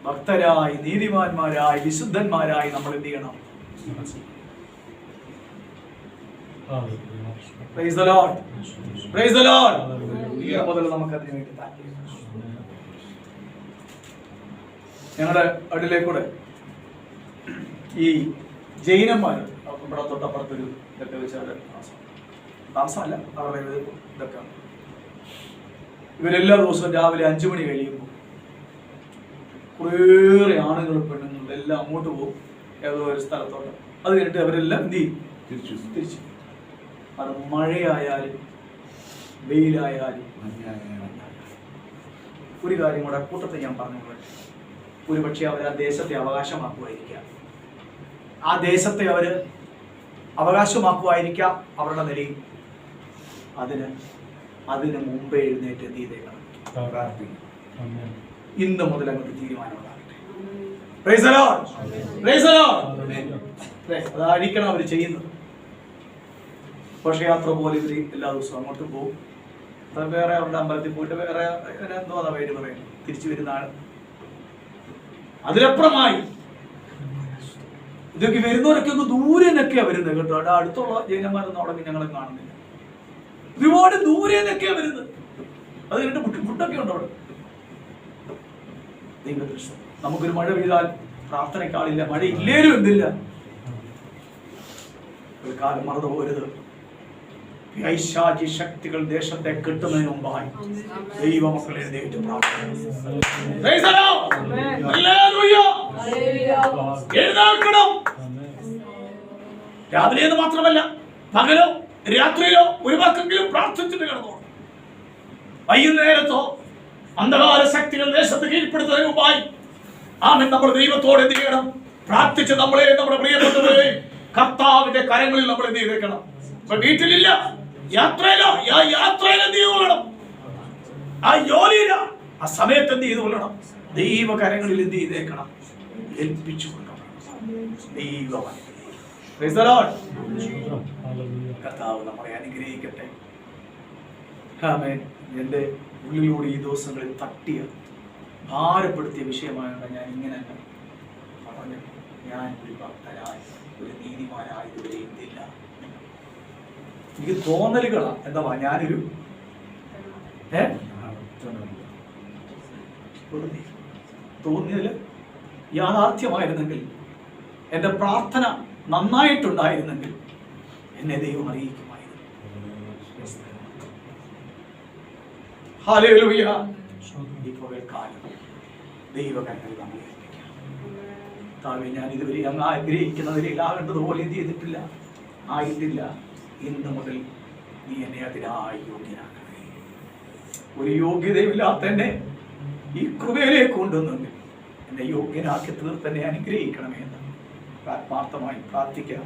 S1: ഭക്തരായി, നീതിമാന്മാരായി, വിശുദ്ധന്മാരായി നമ്മൾ എന്ത് ചെയ്യണം? Praise the Lord. Praise the Lord. മുതൽ നമുക്ക് അതിനു വേണ്ടി ഞങ്ങളുടെ അടുലേക്കൂടെ ഈ ജൈനന്മാർ ഇവിടെ തൊട്ടപ്പുറത്തൊരു ഇതൊക്കെ വെച്ച് താമസമല്ല, അവരുടെ ഇതൊക്കെ ഇവരെല്ലാ ദിവസവും രാവിലെ 5 മണി കഴിയുമ്പോൾ കുറേയേറെ ആണുങ്ങളും പെണ്ണുങ്ങളും എല്ലാം അങ്ങോട്ട് പോകും, ഏതോ ഒരു സ്ഥലത്തോട്ട്. അത് കഴിഞ്ഞിട്ട് അവരെല്ലാം എന്ത് ചെയ്യും? തിരിച്ചു. അത് മഴയായാലും വെയിലായാലും ഒരു കാര്യം കൂടെ കൂട്ടത്തിൽ ഞാൻ പറഞ്ഞു. ഒരു പക്ഷേ അവർ ആ ദേശത്തെ അവകാശമാക്കുമായിരിക്കാം, ആ ദേശത്തെ അവർ അവകാശമാക്കുമായിരിക്കാം അവരുടെ നിലയിൽ. അതിന് മുമ്പേ എഴുന്നേറ്റ് എന്ത് ചെയ്തേക്കണം? പ്രാർത്ഥിക്കും. ഇന്ന് മുതൽ അങ്ങോട്ട് തീരുമാനമുണ്ടാകട്ടെ. Praise the lord. Praise the lord. അതായിരിക്കണം അവർ ചെയ്യുന്നത്. ഘോഷയാത്ര പോലെ ഇവർ എല്ലാ ദിവസവും അങ്ങോട്ട് പോകും. അത് വേറെ അവരുടെ അമ്പലത്തിൽ പോയിട്ട് വേറെ എന്തോ അതാ പേര് പറയുന്നത്, തിരിച്ചു വരുന്ന ആൾ. അതിലപ്പുറമായി ഇതൊക്കെ വരുന്നവരൊക്കെ ഒന്ന് ദൂരെ നിന്നൊക്കെയാണ് വരുന്നത് കേട്ടോ. അവിടെ അടുത്തുള്ള ജൈനന്മാരൊന്നും അവിടെ ഞങ്ങളെ കാണുന്നില്ല. ഒരുപാട് ദൂരെ നിന്നൊക്കെയാണ് വരുന്നത്. അത് കഴിഞ്ഞിട്ട് ഫുഡൊക്കെ ഉണ്ട് അവിടെ. ദൈവദൃഷ്ടം. നമുക്കൊരു മഴ പെയ്താൽ പ്രാർത്ഥനയ്ക്കാളില്ല, മഴ ഇല്ലേലും എന്തില്ല. ഒരു കാലം മറന്നു പോകരുത്. പൈശാചി ശക്തികൾ ദേശത്തെ കെട്ടുന്നതിന് മുമ്പായി ദൈവമക്കളെ എഴുന്നേറ്റ് എഴുന്നേൽക്കണം. രാവിലെ എന്ന് മാത്രമല്ല, പകലോ രാത്രിയിലോ ഒരു വാക്കെങ്കിലും പ്രാർത്ഥിച്ചിട്ട് കിടന്നോളൂ. വൈകുന്നേരത്തോ അന്ധകാര ശക്തികൾ ദേശത്ത് കീഴ്പ്പെടുത്തുന്നതിന് മുമ്പായി ആമേൻ നമ്മൾ ദൈവത്തോട് എന്ത് ചെയ്യണം? പ്രാർത്ഥിച്ച് നമ്മളെ നമ്മുടെ പ്രിയപ്പെട്ടവരെ കർത്താവിന്റെ കരങ്ങളിൽ നമ്മൾ എന്ത് ചെയ്തേക്കണം? വീട്ടിലില്ല, യാത്രയിലോ എന്ത് ചെയ്തുകൊള്ളണം? ആ ജോലിയില്ല, ആ സമയത്ത് എന്ത് ചെയ്തുകൊള്ളണം? ദൈവകരങ്ങളിൽ എന്ത് ചെയ്തേക്കണം? ഏൽപ്പിച്ചു കൊടുക്കണം. കർത്താവ് നമ്മളെ അനുഗ്രഹിക്കട്ടെ. ആമേൻ. എൻ്റെ ഉള്ളിലൂടെ ഈ ദിവസങ്ങളിൽ തട്ടിയ ഭാരപ്പെടുത്തിയ വിഷയമായാണ് ഞാൻ ഇങ്ങനെ പറഞ്ഞു. ഞാൻ ഒരു ഭക്തനായി, ഒരു നീതിമാനായി ഇതുവരെ ഇല്ല. എനിക്ക് തോന്നലുകളാണ്. എന്താ ഞാനൊരു തോന്നിയതിൽ യാഥാർത്ഥ്യമായിരുന്നെങ്കിൽ, എൻ്റെ പ്രാർത്ഥന നന്നായിട്ടുണ്ടായിരുന്നെങ്കിൽ എന്നെ ദൈവം അറിയിക്കുമായിരുന്നു. ഹല്ലേലൂയ. ഇപ്പോൾ കാലം ദൈവകരങ്ങളിൽ നമ്മൾ ഏൽപ്പിക്കാം. താവേ, ഞാൻ ഇതുവരെ അങ്ങ് ആഗ്രഹിക്കുന്നതിലാകേണ്ടതുപോലെ എന്ത് ചെയ്തിട്ടില്ല, ആയിട്ടില്ല. ഇന്ന് മുതൽ നീ എന്നെ അതിനായി യോഗ്യനാക്കണേ. ഒരു യോഗ്യതയില്ലാത്ത എന്നെ ഈ കൃപയിലേക്ക് കൊണ്ടുവന്നെങ്കിൽ എന്നെ യോഗ്യനാക്കി തീർത്ത് എന്നെ അനുഗ്രഹിക്കണമേ എന്ന് ആത്മാർത്ഥമായി പ്രാർത്ഥിക്കാം.